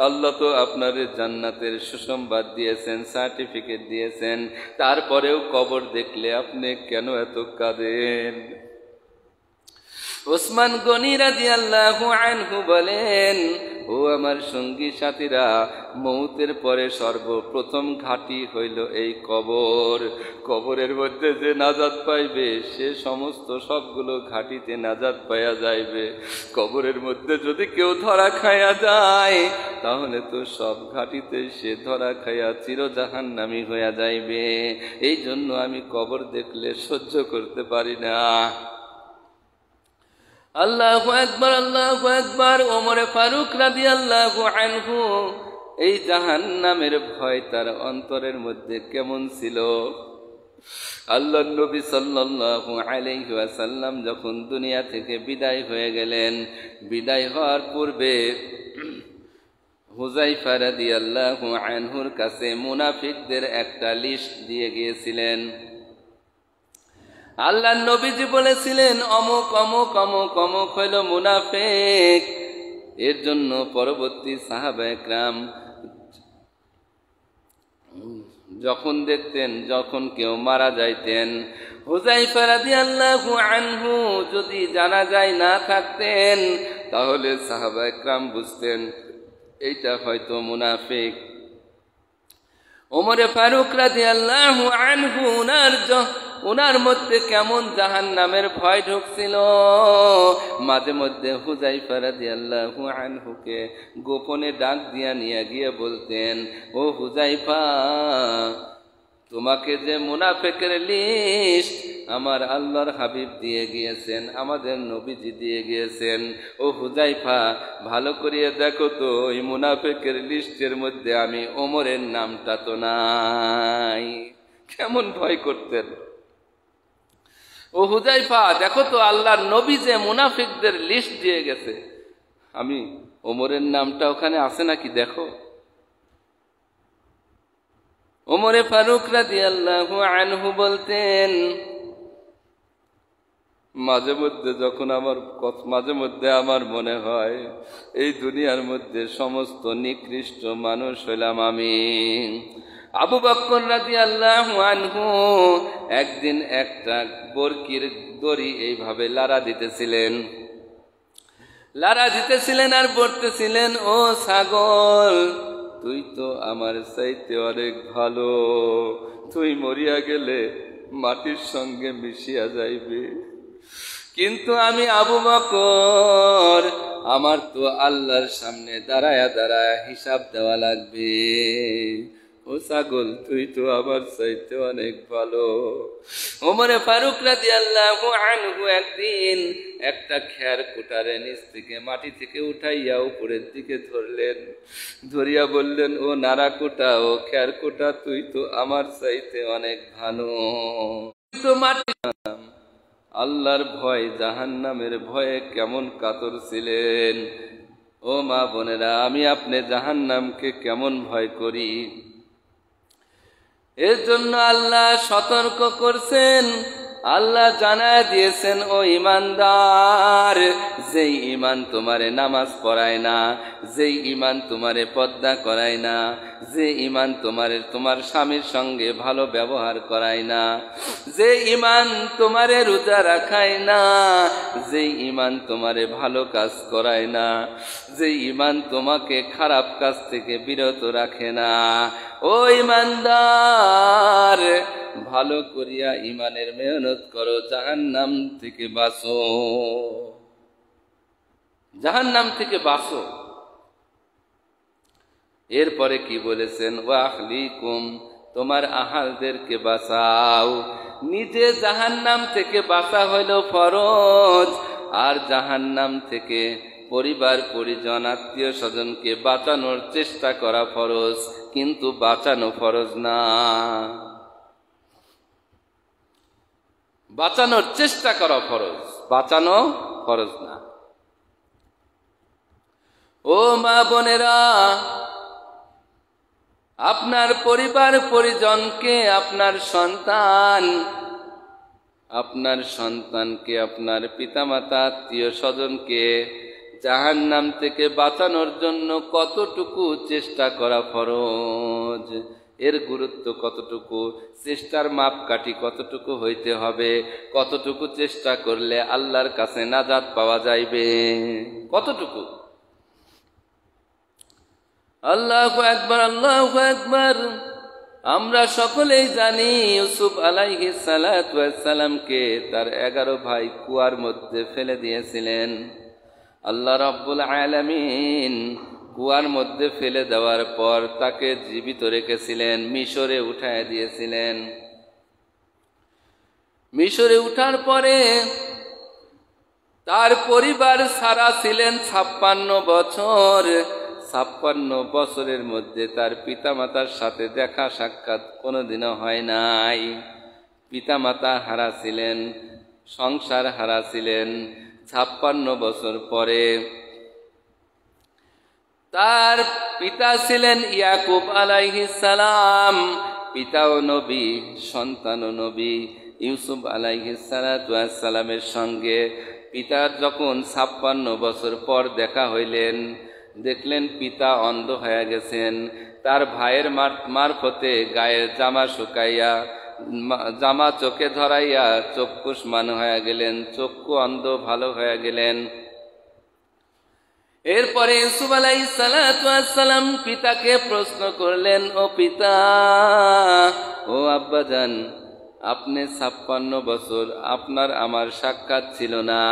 A: আল্লাহ তো আপনারে জান্নাতের সুসংবাদ দিয়েছেন, সার্টিফিকেট দিয়েছেন, তারপরেও কবর দেখলে আপনি কেন এত কাঁদেন? ওসমান গনি রাদিয়াল্লাহু আনহু বলেন, ও আমার সঙ্গী সাথীরা, মৌতের পরে সর্বপ্রথম ঘাঁটি হইল এই কবর। কবরের মধ্যে যে নাজাত পাইবে সে সমস্ত সবগুলো ঘাঁটিতে নাজাত পাইয়া যাইবে। কবরের মধ্যে যদি কেউ ধরা খাইয়া যায় তাহলে তো সব ঘাঁটিতে সে ধরা খাইয়া চিরজাহান্নামী হইয়া যাইবে। এই জন্য আমি কবর দেখলে সহ্য করতে পারি না। আল্লাহু আকবার, আল্লাহু আকবার। ওমর ফারুক রাদিয়াল্লাহু আনহু, এই জাহান্নামের ভয় তার অন্তরের মধ্যে কেমন ছিল। আল্লাহর নবী সাল্লাল্লাহু আলাইহি ওয়াসাল্লাম যখন দুনিয়া থেকে বিদায় হয়ে গেলেন, বিদায় হওয়ার পূর্বে হুযায়ফা রাদিয়াল্লাহু আনহুর কাছে মুনাফিকদের একটা লিস্ট দিয়ে গিয়েছিলেন। আল্লাহর নবীজি বলেছিলেন, অমুক অমুক অমুক অমুক হইল মুনাফিক। এর জন্য পরবর্তী সাহাবায়ে কেরাম যখন দেখতেন, যখন কেউ মারা যাইতেন, হুযায়ফা রাদিয়াল্লাহু আনহু যদি জানাজায় না থাকতেন তাহলে সাহাবায়ে কেরাম বুঝতেন এইটা হয়তো মুনাফিক। ওমর ফারুক রাদিয়াল্লাহু আনহু, ওনার মধ্যে কেমন জাহান্নামের ভয় ঢুকছিল। মাঝে মধ্যে হুযায়ফা রাদিয়াল্লাহু আনহুকে গোপনে ডাক দিয়া নিয়ে গিয়ে বলতেন, ও হুযায়ফা, তোমাকে যে মুনাফিকের লিস্ট আমার আল্লাহর হাবিব দিয়ে গিয়েছেন, আমাদের নবীজি দিয়ে গিয়েছেন, ও হুযায়ফা ভালো করিয়া দেখো তো ওই মুনাফিকের লিস্টের মধ্যে আমি ওমরের নামটা তো নাই। কেমন ভয় করতেন। ও হুযায়ফা, দেখো তো আল্লাহর নবী যে মুনাফিকদের লিস্ট দিয়ে গেছে, আমি ওমরের নামটা ওখানে আছে নাকি দেখো। ওমরে ফারুক রাদিয়াল্লাহু আনহু বলতেন, মাঝে মধ্যে আমার মনে হয় এই দুনিয়ার মধ্যে সমস্ত নিকৃষ্ট মানুষ হইলাম আমি। আবু বকর রাদিয়াল্লাহু আনহু একদিন একটা বরকির দড়ি এইভাবে লাড়া দিতেছিলেন আর বলতেছিলেন, ও ছাগল, তুই তো আমার চাইতে অনেক ভালো, তুই মরিয়া গেলে মাটির সঙ্গে মিশিয়া যাইবে, কিন্তু আমি আবু বকর, আমার তো আল্লাহর সামনে দাঁড়ায়া দাঁড়ায়া হিসাব দেওয়া লাগবে। ও ছাগল, তুই তো আমার চাইতে অনেক ভালো। ওমরে ফারুক রাদিয়াল্লাহু আনহু একদিন একটা খের কুটারে নিচ থেকে মাটি থেকে উঠাইয়া উপরের দিকে ধরলেন, ধরিয়া বললেন, ও নারা কুটা, ও খের কুটা, তুই তো আমার চাইতে অনেক ভালো। তো মাটি, আল্লাহর ভয়, জাহান্নামের ভয়ে কেমন কাতর ছিলেন। ও মা বোনেরা, আমি আপনি জাহান্নামকে কেমন ভয় করি। এর জন্য আল্লাহ সতর্ক করছেন, আল্লাহ জানায় দিয়েছেন, ও ইমানদার, যেই ইমান তোমারে নামাজ পড়ায় না, যেই ইমান তোমারে পর্দা করায় না, যে ইমান তোমার স্বামীর সঙ্গে ভালো ব্যবহার করায় না, যে ইমান তোমারে রোজা রাখায় না, যে ইমান তোমারে ভালো কাজ করায় না, যে ইমান তোমাকে খারাপ কাজ থেকে বিরত রাখে না, ও ইমানদার, ভালো করিয়া ইমানের মেহনত করো, জাহান্নাম থেকে বাঁচো, জাহান্নাম থেকে বাঁচো। এরপরে কি বলেছেন, ওয়াহলিকুম, তোমার আহালদেরকে বাঁচাও। নিজে জাহান্নাম থেকে বাঁচা হইল ফরজ, আর জাহান্নাম থেকে পরিবার পরিজন আত্মীয় স্বজনকে বাঁচানোর চেষ্টা করা ফরজ, কিন্তু বাঁচানো ফরজ না। বাঁচানোর চেষ্টা করা ফরজ, বাঁচানো ফরজ না। ও মা বোনেরা, আপনার পরিবার পরিজনকে, আপনার সন্তানকে, আপনার পিতামাতা আত্মীয় স্বজনকে জাহান্নাম থেকে বাঁচানোর জন্য কতটুকু চেষ্টা করা ফরজ, এর গুরুত্ব কতটুকু, চেষ্টার মাপকাঠি কতটুকু হইতে হবে, কতটুকু চেষ্টা করলে আল্লাহর কাছে নাজাত পাওয়া যাইবে, কতটুকু। আল্লাহু আকবার, আল্লাহু আকবার। আমরা সকলেই জানি ইউসুফ আলাইহিস সালাতু ওয়াস সালামকে তার 11 ভাই কুয়ার মধ্যে ফেলে দিয়েছিলেন। আল্লাহ রাব্বুল আলামিন কুয়ার মধ্যে ফেলে দেওয়ার পর তাকে জীবিত রেখেছিলেন, মিশরে উঠায় দিয়েছিলেন। মিশরে উঠার পরে তার পরিবার সারা ছিলেন 56 বছর। 56 বছরের মধ্যে তার পিতামাতার সাথে দেখা সাক্ষাৎ কোনোদিনও হয় নাই। পিতামাতা হারা ছিলেন, সংসার হারা ছিলেন। 56 বছর পরে তার পিতা ছিলেন ইয়াকুব আলাইহিস সালাম, পিতাও নবী, সন্তানও নবী। ইউসুফ আলাইহিস সালাতু ওয়াস সালামের সঙ্গে পিতার যখন 56 বছর পর দেখা হইলেন, দেখলেন পিতা অন্ধ হয়ে গেছেন। তার ভাইয়ের মারফতে গায়ের জামা শুকাইয়া, জামা চোখে ধরাইয়া চক্ষুষ্মান হয়ে গেলেন, চক্ষু অন্ধ ভালো হয়ে গেলেন। এরপরে ইউসুফ আলাইহিস সালাতু ওয়াস সালাম পিতাকে প্রশ্ন করলেন, ও পিতা, ও আব্বাজান, আপনি 56 বছর আপনার আমার সাক্ষাৎ ছিল না,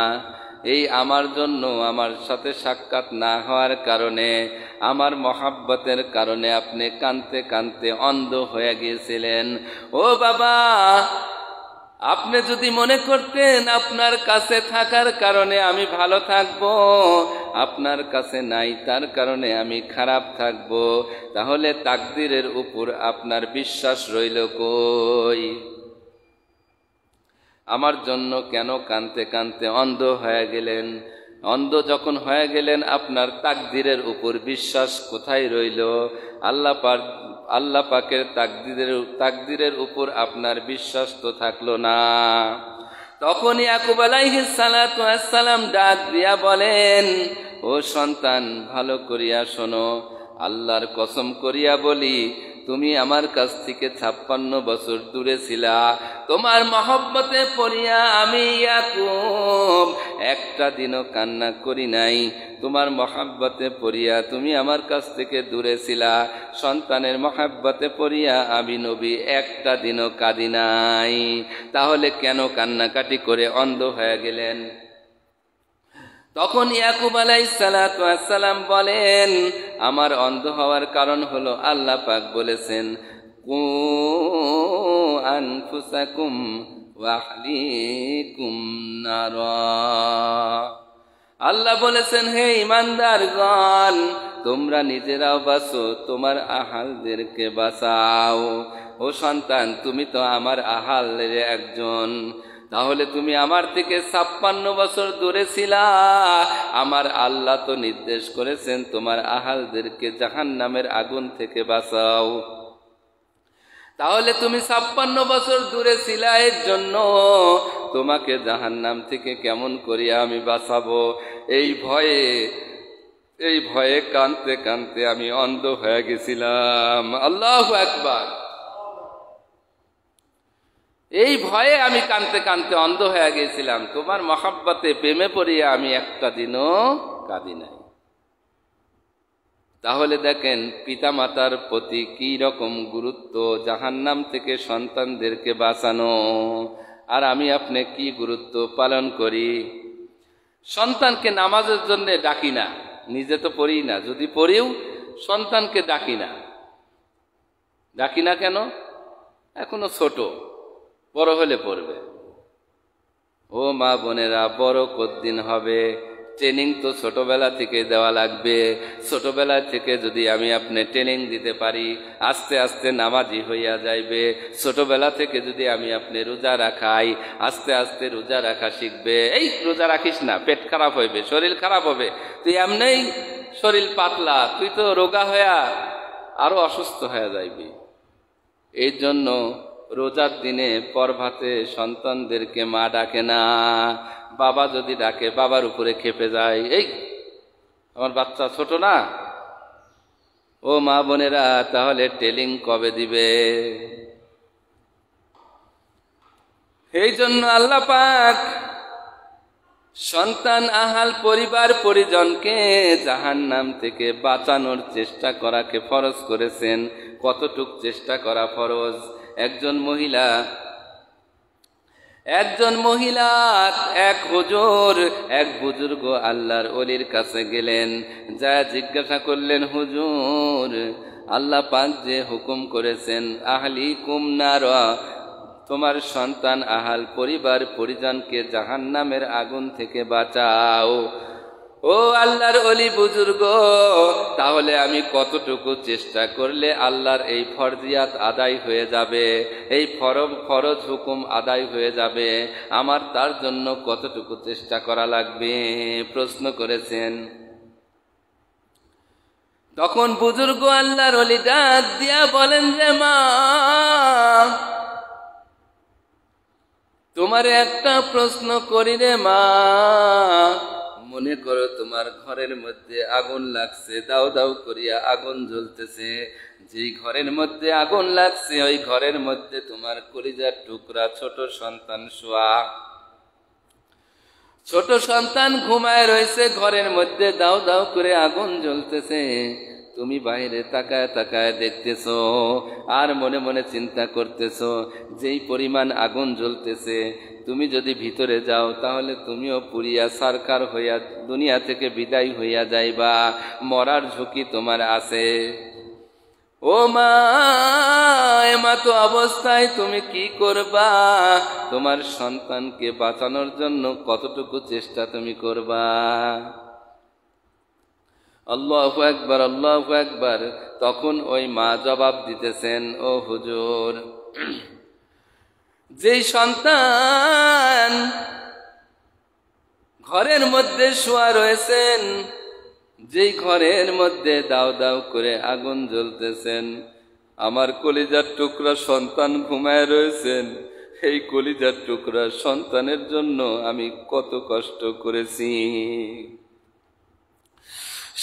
A: এই আমার জন্য, আমার সাথে সাক্ষাৎ না হওয়ার কারণে, আমার মহাব্বতের কারণে আপনি কাঁদতে কাঁদতে অন্ধ হয়ে গিয়েছিলেন। ও বাবা, আপনি যদি মনে করতেন আপনার কাছে থাকার কারণে আমি ভালো থাকব, আপনার কাছে নাই তার কারণে আমি খারাপ থাকব, তাহলে তাকদীরের উপর আপনার বিশ্বাস রইল কই? আমার জন্য কেন কাঁদতে কাঁদতে অন্ধ হয়ে গেলেন? অন্ধ যখন হয়ে গেলেন, আপনার তাকদীরের উপর বিশ্বাস কোথায় রইল? আল্লাহ পাকের তাকদীরের উপর আপনার বিশ্বাস তো থাকলো না। তখন ইয়াকুব আলাইহিস সালাতু ওয়াস সালাম ডাক দিয়া বলেন, ও সন্তান, ভালো করিয়া শোনো, আল্লাহর কসম করিয়া বলি, তুমি আমার কাছ থেকে 56 বছর দূরে ছিলা। তোমার মহব্বতে পড়িয়া আমি ইয়াকুব একটা দিনও কান্না করি নাই। তোমার মহব্বতে পড়িয়া তুমি আমার কাছ থেকে দূরে ছিলা। সন্তানের মহব্বতে পড়িয়া আমি নবী একটা দিনও কাঁদি নাই। তাহলে কেন কান্নাকাটি করে অন্ধ হয়ে গেলেন? তখন ইয়াকুব আলাইহিস সালাতু ওয়াস সালাম বলেন, আমার অন্ধ হওয়ার কারণ হলো আল্লাহ পাক বলেছেন, কু আনফুসাকুম ওয়া আহলিকুম নারা। আল্লাহ বলেছেন, হে ঈমানদারগণ, তোমরা নিজেরাও বাঁচো, তোমার আহালদেরকে বাঁচাও। ও সন্তান, তুমি তো আমার আহালের একজন, তাহলে তুমি আমার থেকে 56 বছর দূরে ছিলা। আমার আল্লাহ তো নির্দেশ করেছেন তোমার আহালদেরকে জাহান্নামের আগুন থেকে বাঁচাও। তাহলে তুমি 56 বছর দূরে ছিলা, এর জন্য তোমাকে জাহান্নাম থেকে কেমন করিয়া আমি বাঁচাবো? এই ভয়ে কাঁদতে কাঁদতে আমি অন্ধ হয়ে গেছিলাম। আল্লাহু আকবার। এই ভয়ে আমি কাঁদতে কাঁদতে অন্ধ হয়ে গেছিলাম। তোমার মহাব্বতে প্রেমে পড়িয়া আমি একটা দিনও কাঁদি নাই। তাহলে দেখেন পিতামাতার প্রতি কি রকম গুরুত্ব, জাহান্নাম থেকে সন্তানদেরকে বাঁচানো। আর আমি আপনি কি গুরুত্ব পালন করি? সন্তানকে নামাজের জন্য ডাকি না, নিজে তো পড়ি না, যদি পড়িও সন্তানকে ডাকি না। ডাকি না কেন? এখনো ছোট, বড় হলে পড়বে। ও মা বোনেরা, বড় কতদিন হবে? ট্রেনিং তো ছোটবেলা থেকে দেওয়া লাগবে। ছোটবেলা থেকে যদি আমি আপনি ট্রেনিং দিতে পারি, আস্তে আস্তে নামাজি হইয়া যাইবে। ছোটবেলা থেকে যদি আমি আপনি রোজা রাখাই, আস্তে আস্তে রোজা রাখা শিখবে। এই রোজা রাখিস না, পেট খারাপ হইবে, শরীর খারাপ হবে, তুই এমনিই শরীর পাতলা, তুই তো রোগা হইয়া আরো অসুস্থ হয়ে যাইবি। এই জন্য রোজার দিনে পরভাতে সন্তানদেরকে মা ডাকে না, বাবা যদি ডাকে বাবার উপরে খেপে যায়, এই আমার বাচ্চা ছোট না। ও মা বোনেরা, তাহলে ট্রেনিং কবে দিবে? এই জন্য আল্লাহ পাক সন্তান, আহাল, পরিবার পরিজনকে জাহান্নাম থেকে বাঁচানোর চেষ্টা করাকে ফরজ করেছেন। কতটুক চেষ্টা করা ফরজ? একজন মহিলা এক হুজুর, এক বুজুর্গ আল্লাহর ওলির কাছে গেলেন, যা জিজ্ঞাসা করলেন, হুজুর, আল্লাহ পাক যে হুকুম করেছেন আহলিকুম নারা, তোমার সন্তান, আহাল, পরিবার পরিজনকে জাহান্নামের আগুন থেকে বাঁচাও। ও আল্লাহর ওলি বুজুর্গ, তাহলে আমি কতটুকু চেষ্টা করলে আল্লাহর এই ফরজিয়াত আদায় হয়ে যাবে, এই ফরজ হুকুম আদায় হয়ে যাবে? আমার তার জন্য কতটুকু চেষ্টা করা লাগবে? প্রশ্ন করেছেন। তখন বুজুর্গ আল্লাহর ওলি ডাক দিয়া বলেন যে, মা, তোমার একটা প্রশ্ন করি রে মা। মনে করো তোমার ঘরের মধ্যে আগুন লাগছে, দাও দাও করিয়া আগুন জ্বলতেছে। যেই ঘরের মধ্যে আগুন লাগছে ওই ঘরের মধ্যে তোমার কলিজার টুকরা ছোট সন্তান শোয়া, ছোট সন্তান ঘুমায় রয়েছে ঘরের মধ্যে, দাও দাও করে আগুন জ্বলতেছে। তুমি বাইরে তাকায় তাকায় দেখতেছো আর মনে মনে চিন্তা করতেছো, যেই পরিমাণ আগুন জ্বলতেছে, তুমি যদি ভিতরে যাও তাহলে তুমিও পুড়িয়া সারকার হইয়া দুনিয়া থেকে বিদায় হইয়া যাইবা, মরার ঝুঁকি তোমার আছে। ও মা, এমতো অবস্থায় তুমি কি করবা? তোমার সন্তানকে বাঁচানোর জন্য কতটুকু চেষ্টা তুমি করবা? আল্লাহু আকবার, আল্লাহু আকবার। তখন ওই মা জবাব দিতেছেন, ও হুজুর, যেই সন্তান ঘরের মধ্যে শোয়া রয়েছেন, যেই ঘরের মধ্যে দাও দাও করে আগুন জ্বলতেছেন, আমার কলিজার টুকরা সন্তান ঘুমায় রয়েছেন, এই কলিজার টুকরা সন্তানের জন্য আমি কত কষ্ট করেছি।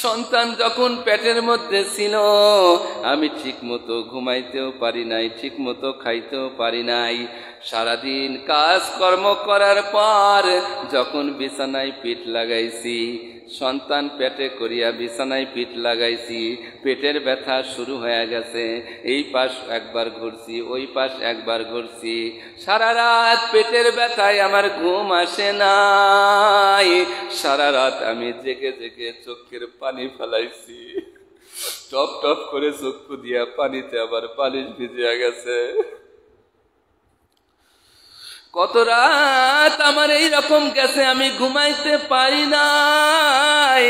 A: সন্তান যখন পেটের মধ্যে ছিল, আমি ঠিক মতো ঘুমাইতেও পারি নাই, ঠিক মতো খাইতেও পারি নাই। সারাদিন কাজ কর্ম করার পর যখন বিছানায় পিঠ লাগাইছি, সন্তান পেটে করিয়া বিছানায় পিঠ লাগাইছি, পেটের ব্যথা শুরু হয়ে গেছে। এই পাশ একবার ঘুরছি, ওই পাশ একবার ঘুরছি, সারা রাত পেটের ব্যথায় আমার ঘুম আসে নাই। সারা রাত আমি জেগে জেগে চোখের পানি ফেলাইছি, টপ টপ করে চক্ষু দিয়া পানিতে আবার পালিশ ভিজিয়া গেছে। কত রাত আমার এই রকম গেছে, আমি ঘুমাইতে পারি নাই।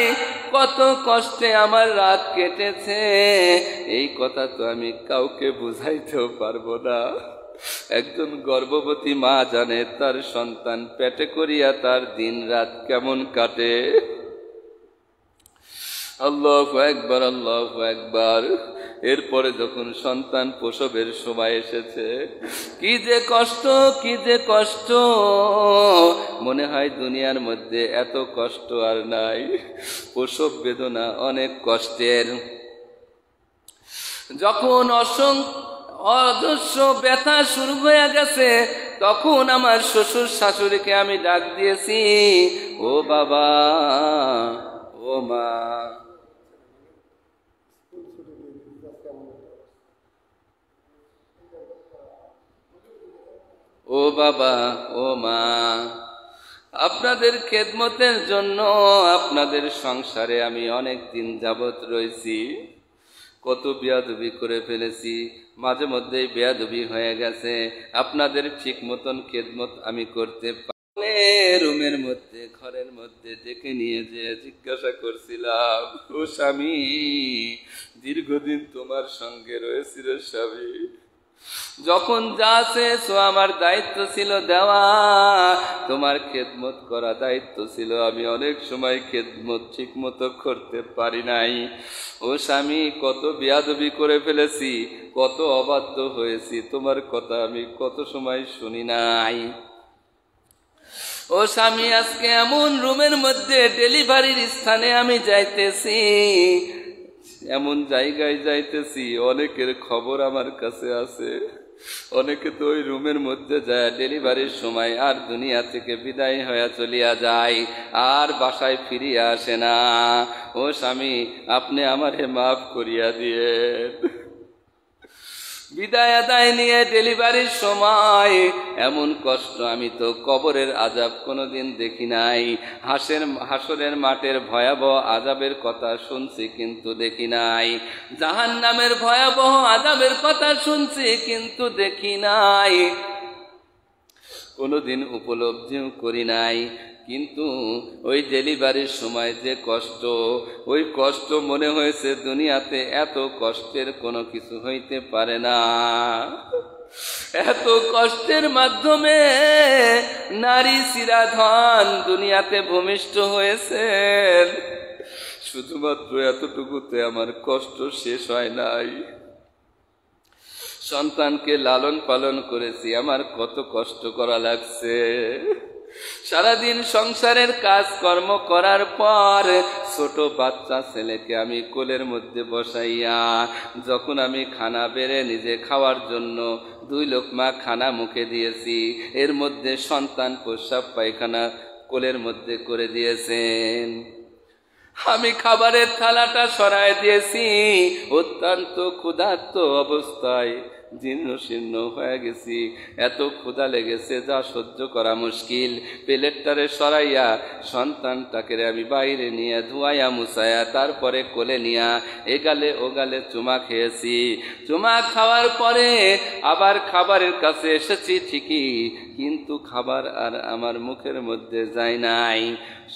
A: কত কষ্টে আমার রাত কেটেছে, এই কথা তো আমি কাউকে বুঝাইতেও পারবো না। একজন গর্ভবতী মা জানে তার সন্তান পেটে করিয়া তার দিন রাত কেমন কাটে। আল্লাহু আকবার, আল্লাহু আকবার। এরপরে যখন সন্তান প্রসবের সময় এসেছে, কি যে কষ্ট, কি যে কষ্ট, মনে হয় দুনিয়ার মধ্যে এত কষ্ট আর নাই। প্রসব বেদনা অনেক কষ্টের। যখন অজস্র ব্যথা শুরু হয়ে গেছে, তখন আমার শ্বশুর শাশুড়িকে আমি ডাক দিয়েছি, ও বাবা, ও মা, ও বাবা, ও মা, আপনাদের খেদমতের জন্য আপনাদের সংসারে আমি অনেক দিন যাবত রয়েছি। কত বেয়াদবি করে ফেলেছি, মাঝে মধ্যেই বেয়াদবি হয়ে গেছে। আপনাদের ঠিক মতন খেদমত আমি করতে পারি। রুমের মধ্যে, ঘরের মধ্যে ডেকে নিয়ে যে জিজ্ঞাসা করছিলাম, ও স্বামী, দীর্ঘদিন তোমার সঙ্গে রয়েছি রে স্বামী, যখন যা চেয়েছো আমার দায়িত্ব ছিল দেওয়া, তোমার খেদমত করা দায়িত্ব ছিল। আমি অনেক সময় খেদমত ঠিক মতো করতে পারি নাই। ও স্বামী, কত বেয়াদবি করে ফেলেছি, কত অবাধ্য হয়েছি, তোমার কথা আমি কত সময় শুনি নাই। ও স্বামী, আজকে এমন রুমের মধ্যে ডেলিভারির স্থানে আমি যাইতেছি, এমন জায়গায় যাইতেছি, অনেকের খবর আমার কাছে আছে। অনেকে তো ওই রুমের মধ্যে যায় ডেলিভারির সময় আর দুনিয়া থেকে বিদায় হয়ে চলিয়া যায়, আর বাসায় ফিরিয়া আসে না। ও স্বামী, আপনি আমারে মাফ করিয়া দিয়ে বিদায় আদায় নিয়ে ডেলিভারির সময় এমন কষ্ট আমি তো কবরের আযাব কোনোদিন দেখি নাই। হাসরের মাঠের ভয়াবহ আযাবের কথা শুনছি কিন্তু দেখি নাই। জাহান্নামের ভয়াবহ আযাবের কথা শুনছি কিন্তু দেখি নাই, কোনোদিন উপলব্ধিও করি নাই। কিন্তু ওই ডেলিভারির সময় যে কষ্ট, ওই কষ্ট মনে হয়েছে দুনিয়াতে এত কষ্টের কোনো কিছু হইতে পারে না। এত কষ্টের মাধ্যমে নারী শিরাধন দুনিয়াতে ভূমিষ্ঠ হয়েছেন, শুধুমাত্র এতটুকুতে আমার কষ্ট শেষ হয় নাই। সন্তানকে লালন পালন করেছি, আমার কত কষ্ট করা লাগছে। সারাদিন সংসারের কাজকর্ম করার পর ছোট বাচ্চা ছেলেকে আমি কোলের মধ্যে বসাইয়া যখন আমি খানা বেড়ে নিজে খাওয়ার জন্য 2 লোকমা খানা মুখে দিয়েছি, এর মধ্যে সন্তান প্রস্রাব পায়খানা কোলের মধ্যে করে দিয়েছেন। আমি খাবারের থালাটা সরায় দিয়েছি, অত্যন্ত ক্ষুধার্ত অবস্থায় জীর্ণ শীর্ণ হয়ে গেছি। এত ক্ষুধা লেগেছে যা সহ্য করা মুশকিল। প্লেটটারে সরাইয়া সন্তানটাকে আমি বাইরে নিয়ে ধুয়াইয়া মুছাইয়া তারপরে কোলে নিয়া এগালে ওগালে চুমা খেয়েছি। চুমা খাওয়ার পরে আবার খাবারের কাছে এসেছি ঠিকই, কিন্তু খাবার আর আমার মুখের মধ্যে যায় নাই।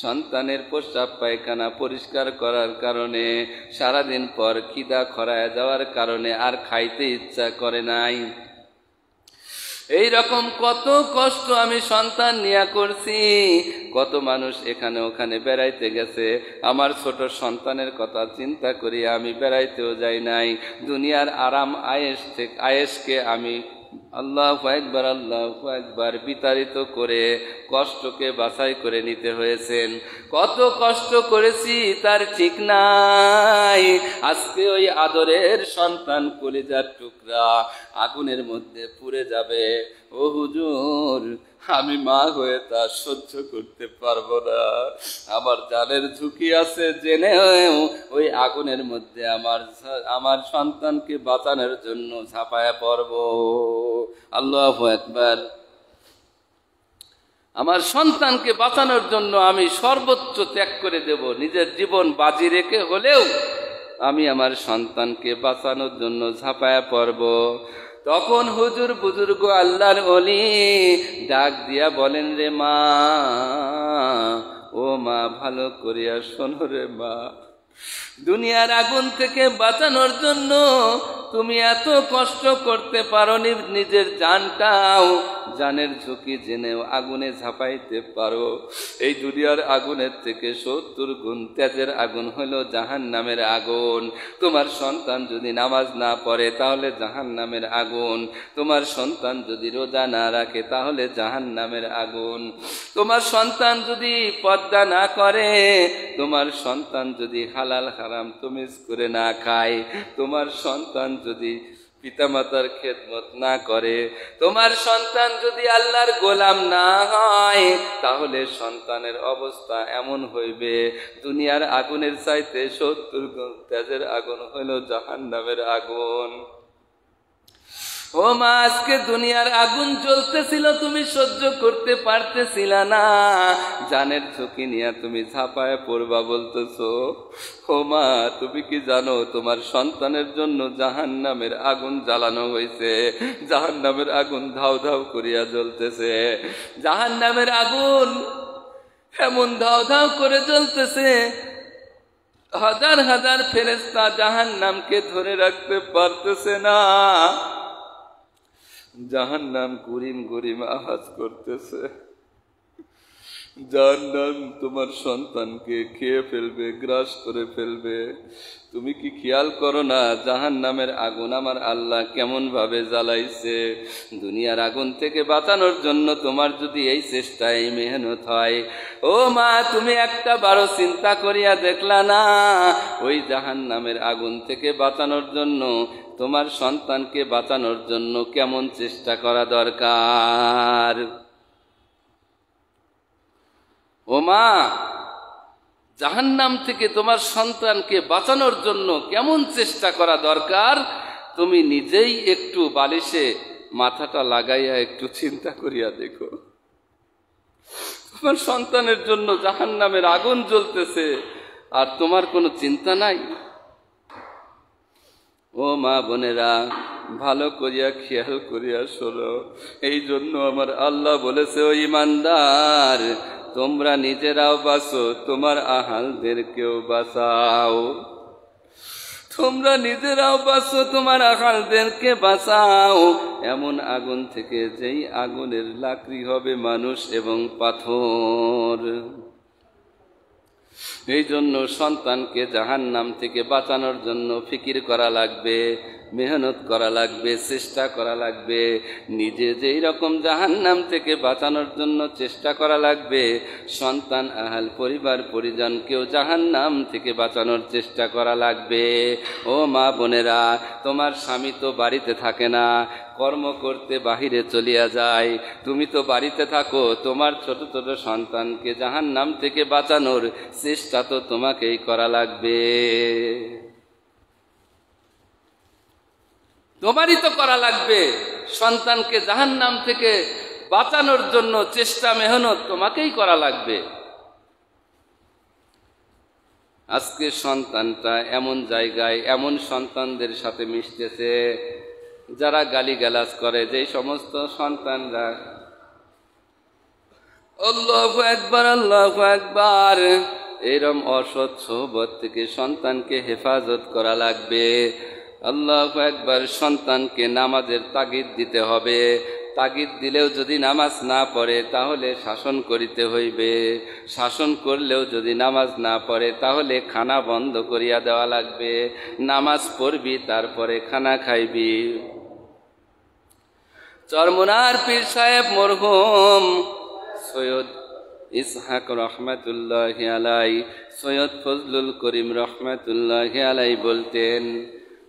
A: সন্তানের প্রস্রাব পায়খানা পরিষ্কার করার কারণে সারাদিন পর খিদা খরায় যাওয়ার কারণে আর খাইতে ইচ্ছা করে নাই। এই রকম কত কষ্ট আমি সন্তান নিয়ে করছি। কত মানুষ এখানে ওখানে বেড়াইতে গেছে, আমার ছোট সন্তানের কথা চিন্তা করি আমি বেড়াইতেও যাই নাই। দুনিয়ার আরাম আয়েশকে আমি আল্লাহু আকবার, আল্লাহু আকবার বিতাড়িত করে কষ্টকে বাছাই করে নিতে হয়েছেন। কত কষ্ট করেছি তার ঠিক নাই। আজকে ওই আদরের সন্তান কলিজার টুকরা আগুনের মধ্যে পুড়ে যাবে। ও হুজুর, আমি মা হয়ে তা সহ্য করতে পারবো না। আমার জানের ঝুঁকি আছে, জেনেও ওই আগুনের মধ্যে আমার সন্তানকে বাঁচানোর জন্য ঝাঁপায়া পড়ব। আল্লাহু আকবার। আমার সন্তানকে বাঁচানোর জন্য আমি সর্বোচ্চ ত্যাগ করে দেব, নিজের জীবন বাজি রেখে হলেও আমি আমার সন্তানকে বাঁচানোর জন্য ঝাঁপায়া পড়ব। তখন হুজুর বুজুর্গ আল্লাহর ওলি ডাক দিয়া বলেন, রে মা, ও মা, ভালো করিয়া শোনো রে মা, দুনিয়ার আগুন থেকে বাঁচানোর জন্য তুমি এত কষ্ট করতে পারো, নিজের জানটাও, জানের ঝুঁকি জেনেও আগুনে ঝাঁপাইতে পারো। এই দুনিয়ার আগুনের থেকে 70 গুণ তেজের আগুন হলো জাহান্নামের আগুন। তোমার সন্তান যদি নামাজ না পড়ে তাহলে জাহান্নামের আগুন, তোমার সন্তান যদি রোজা না রাখে তাহলে জাহান্নামের আগুন, তোমার সন্তান যদি পর্দা না করে, তোমার সন্তান যদি হালাল হারাম তমিজ করে না খায়, তোমার সন্তান যদি পিতামাতার খেদমত না করে, তোমার সন্তান যদি আল্লাহর গোলাম না হয়, তাহলে সন্তানের অবস্থা এমন হইবে দুনিয়ার আগুনের চাইতে 70 গুণ তেজের আগুন হইল জাহান্নামের আগুন। ও মা, আজকে দুনিয়ার আগুন জ্বলতেছিল, তুমি সহ্য করতে পারতেছিল না, জানের ঝুঁকি নিয়ে তুমি ঝাঁপায় পড়বা বলতেছো। ও মা, তুমি কি জানো তোমার সন্তানের জন্য জাহান্নামের আগুন জ্বালানো হয়েছে? জাহান্নামের আগুন ধাউ ধাউ করিয়া জ্বলতেছে। জাহান্নামের আগুন এমন ধাউ ধাউ করে জ্বলতেছে, হাজার হাজার ফেরেশতা জাহান্নামকে ধরে রাখতে পারতেছে না। জাহান্নাম গরিম গরিম আওয়াজ করতেছে। জাহান্নাম তোমার সন্তানকে খেয়ে ফেলবে, গ্রাস করে ফেলবে। তুমি কি খেয়াল করো না জাহান্নামের আগুন আমার আল্লাহ কেমন ভাবে জ্বালাইছে? দুনিয়ার আগুন থেকে বাঁচানোর জন্য তোমার যদি এই চেষ্টা, এই মেহনত হয়, ও মা, তুমি একটা বারো চিন্তা করিয়া দেখলা না ওই জাহান্নামের আগুন থেকে বাঁচানোর জন্য, তোমার সন্তানকে বাঁচানোর জন্য কেমন চেষ্টা করা দরকার? ও মা, জাহান্নাম থেকে তোমার সন্তানকে বাঁচানোর জন্য কেমন চেষ্টা করা দরকার তুমি নিজেই একটু বালিশে মাথাটা লাগাইয়া একটু চিন্তা করিয়া দেখো। তোমার সন্তানের জন্য জাহান্নামের আগুন জ্বলতেছে আর তোমার কোনো চিন্তা নাই। ও মা বোনেরা, ভালো করিয়া খেয়াল করিয়া শোনো। এই জন্য আমার আল্লাহ বলেছে, ও ঈমানদার, তোমরা নিজেরাও বাঁচো, তোমার আহালদেরকেও বাঁচাও। তোমরা নিজেরাও বাঁচো, তোমার আহালদেরকে বাঁচাও এমন আগুন থেকে যেই আগুনের লাকড়ি হবে মানুষ এবং পাথর। এই জন্য সন্তানকে জাহান্নাম থেকে বাঁচানোর জন্য ফিকির করা লাগবে, মেহনত করা লাগবে, চেষ্টা করা লাগবে। নিজে যেই রকম জাহান্নাম থেকে বাঁচানোর জন্য চেষ্টা করা লাগবে, সন্তান, আহাল, পরিবার পরিজনকেও জাহান্নাম থেকে বাঁচানোর চেষ্টা করা লাগবে। ও মা বোনেরা, তোমার স্বামী তো বাড়িতে থাকে না, কর্ম করতে বাহিরে চলিয়া যায়, তুমি তো বাড়িতে থাকো। তোমার ছোট ছোট সন্তানকে জাহান্নাম থেকে বাঁচানোর চেষ্টা তো তোমাকেই করা লাগবে, তোমারই তো করা লাগবে। সন্তানকে জাহান্নাম থেকে বাঁচানোর জন্য চেষ্টা, মেহনত তোমাকেই করা লাগবে। আজকে সন্তানটা এমন জায়গায়, এমন সন্তানদের সাথে মিশতেছে যারা গালিগালাজ করে, যে সমস্ত সন্তানরা আল্লাহু আকবার, আল্লাহু আকবার, এরম অসৎ সোহবত থেকে সন্তানকে হেফাজত করা লাগবে। আল্লাহু আকবার। সন্তানকে নামাজের তাগিদ দিতে হবে। তাগিদ দিলেও যদি নামাজ না পড়ে তাহলে শাসন করিতে হইবে। শাসন করলেও যদি নামাজ না পড়ে তাহলে খানা বন্ধ করিয়া দেওয়া লাগবে। নামাজ পড়বি, তারপরে খানা খাইবি। চরমনার পীর সাহেব মরহুম সৈয়দ ইসহাক রহমাতুল্লাহি আলাই, সৈয়দ ফজলুল করিম রহমাতুল্লাহি আলাই বলতেন,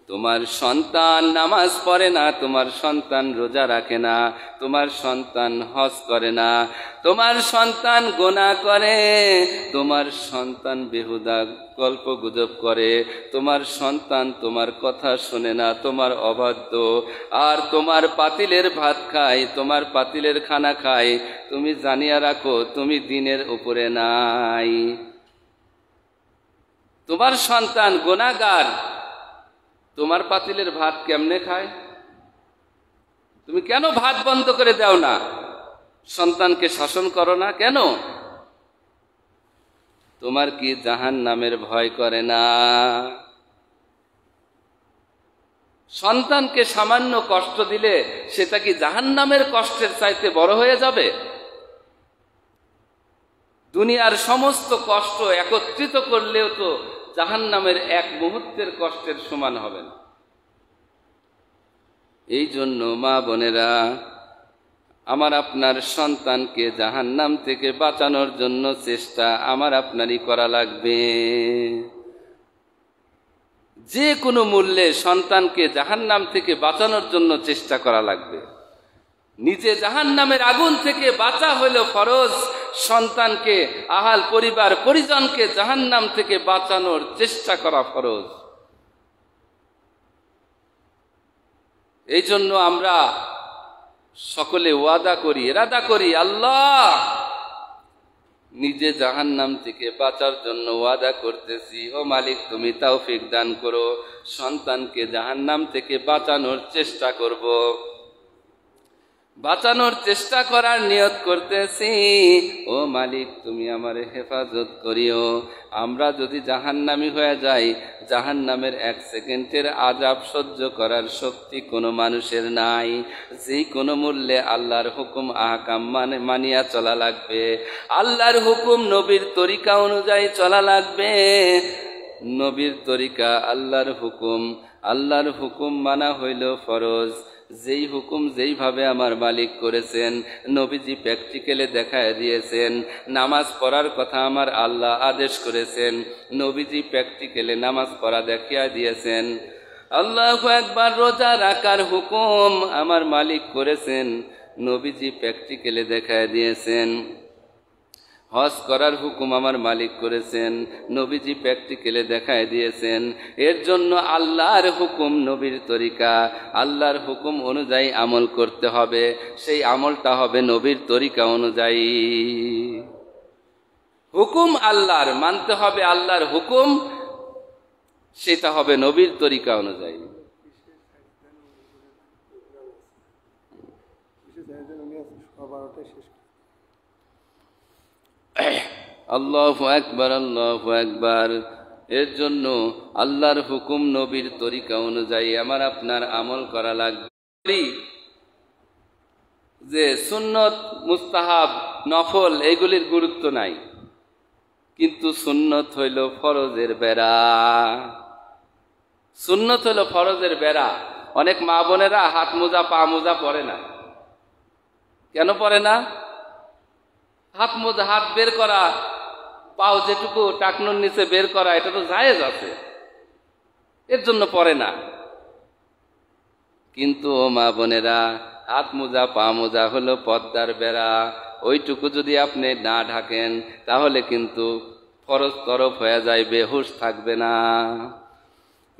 A: তোমার সন্তান নামাজ পড়ে না, তোমার সন্তান রোজা রাখে না, তোমার সন্তান হজ করে না, তোমার সন্তান গোনা করে, তোমার সন্তান বেহুদা গল্পগুজব করে, তোমার সন্তান তোমার কথা শোনে না, তোমার অবাধ্য, আর তোমার পাতিলের ভাত খায়, তোমার পাতিলের খানা খায়, তুমি জানিয়া রাখো তুমি দ্বীনের উপরে নাই। তোমার সন্তান গুনাহগার, তোমার পাতিলের ভাত কেমনে খায়? তুমি কেন ভাত বন্ধ করে দাও না? সন্তানকে শাসন করো না কেন? তোমার কি জাহান্নামের ভয় করে না? সন্তানকে সামান্য কষ্ট দিলে সেটা কি জাহান্নামের কষ্টের চাইতে বড় হয়ে যাবে? দুনিয়ার সমস্ত কষ্ট একত্রিত করলেও তো জাহান্নামের এক মুহূর্তের কষ্টের সমান হবে না। এই জন্য মা বোনেরা, আমার আপনার সন্তানকে জাহান্নাম থেকে বাঁচানোর জন্য চেষ্টা আমার আপনারই করা লাগবে। যে কোনো মূল্যে সন্তানকে জাহান্নাম থেকে বাঁচানোর জন্য চেষ্টা করা লাগবে। নিজে জাহান্নামের আগুন থেকে বাঁচা হইল ফরজ, সন্তানকে, আহাল পরিবার পরিজনকে জাহান্নাম থেকে বাঁচানোর চেষ্টা করা ফরজ। এই জন্য আমরা সকলে ওয়াদা করি, ইরাদা করি, আল্লাহ নিজে জাহান্নাম থেকে বাঁচার জন্য ওয়াদা করতেছি, ও মালিক তুমি তৌফিক দান করো, সন্তানকে জাহান্নাম থেকে বাঁচানোর চেষ্টা করব। বাঁচানোর চেষ্টা করার নিয়ত করতেছি, ও মালিক তুমি আমারে হেফাজত করিও। আমরা যদি জাহান্নামী হয়ে যাই, জাহান্নামের এক সেকেন্ডের আযাব সহ্য করার শক্তি কোনো মানুষের নাই। যে কোনো মূল্যে আল্লাহর হুকুম আহকাম মানিয়া চলা লাগবে, আল্লাহর হুকুম নবীর তরিকা অনুযায়ী চলা লাগবে। নবীর তরিকা, আল্লাহর হুকুম মানা হইল ফরজ। যেই হুকুম যেইভাবে আমার মালিক করেছেন, নবীজি প্র্যাকটিক্যালে দেখায় দিয়েছেন। নামাজ পড়ার কথা আমার আল্লাহ আদেশ করেছেন, নবীজি প্র্যাকটিক্যালে নামাজ পড়া দেখিয়া দিয়েছেন। আল্লাহু আকবার, রোজা রাখার হুকুম আমার মালিক করেছেন, নবীজি প্র্যাকটিক্যালে দেখায় দিয়েছেন। হজ করার হুকুম আমার মালিক করেছেন, নবীজি প্র্যাকটিক্যালে দেখায় দিয়েছেন। এর জন্য আল্লাহর হুকুম, নবীর তরিকা, আল্লাহর হুকুম অনুযায়ী আমল করতে হবে। সেই আমলটা হবে নবীর তরিকা অনুযায়ী। হুকুম আল্লাহর, মানতে হবে আল্লাহর হুকুম, সেটা হবে নবীর তরিকা অনুযায়ী। আল্লাহু আকবার, আল্লাহু আকবার। এর জন্য আল্লাহর হুকুম, নবীর তরিকা অনুযায়ী আমার আপনার আমল করা লাগবে। যে সুন্নত, মুস্তাহাব, নফল এগুলির গুরুত্ব নাই, কিন্তু সুন্নত হইল ফরজের বেড়া। সুন্নত হইল ফরজের বেড়া। অনেক মা বোনেরা হাত মোজা পা মোজা পরে না। কেন পরে না? হাত মোজা, হাত বের করা, পাও যেটুকু টাকনুর নিচে বের করা, এটা তো জায়েজ আছে, এর জন্য পরে না। কিন্তু ও মা বোনেরা, হাত মোজা পা মোজা হলো পর্দার বেড়া। ওইটুকু যদি আপনি না ঢাকেন, তাহলে কিন্তু ফরজ তরফ হয়ে যাইবে, হুঁশ থাকবে না।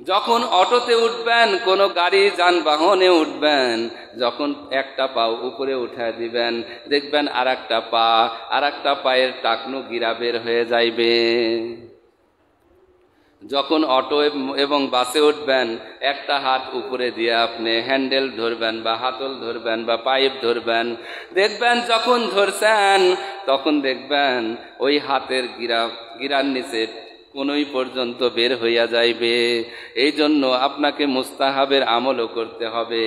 A: যখন অটোতে উঠবেন, কোনো গাড়ি যানবাহনে উঠবেন, যখন একটা পা উপরে উঠায় দিবেন, দেখবেন আর একটা পায়ের টাকনু গিরা বের হয়ে যাইবে। যখন অটো এবং বাসে উঠবেন, একটা হাত উপরে দিয়ে আপনি হ্যান্ডেল ধরবেন বা হাতল ধরবেন বা পাইপ ধরবেন, দেখবেন যখন ধরছেন তখন দেখবেন ওই হাতের গিরার নিচে কোনই পর্যন্ত বের হইয়া যাইবে। এই জন্য আপনাকে মুস্তাহাবের আমলও করতে হবে।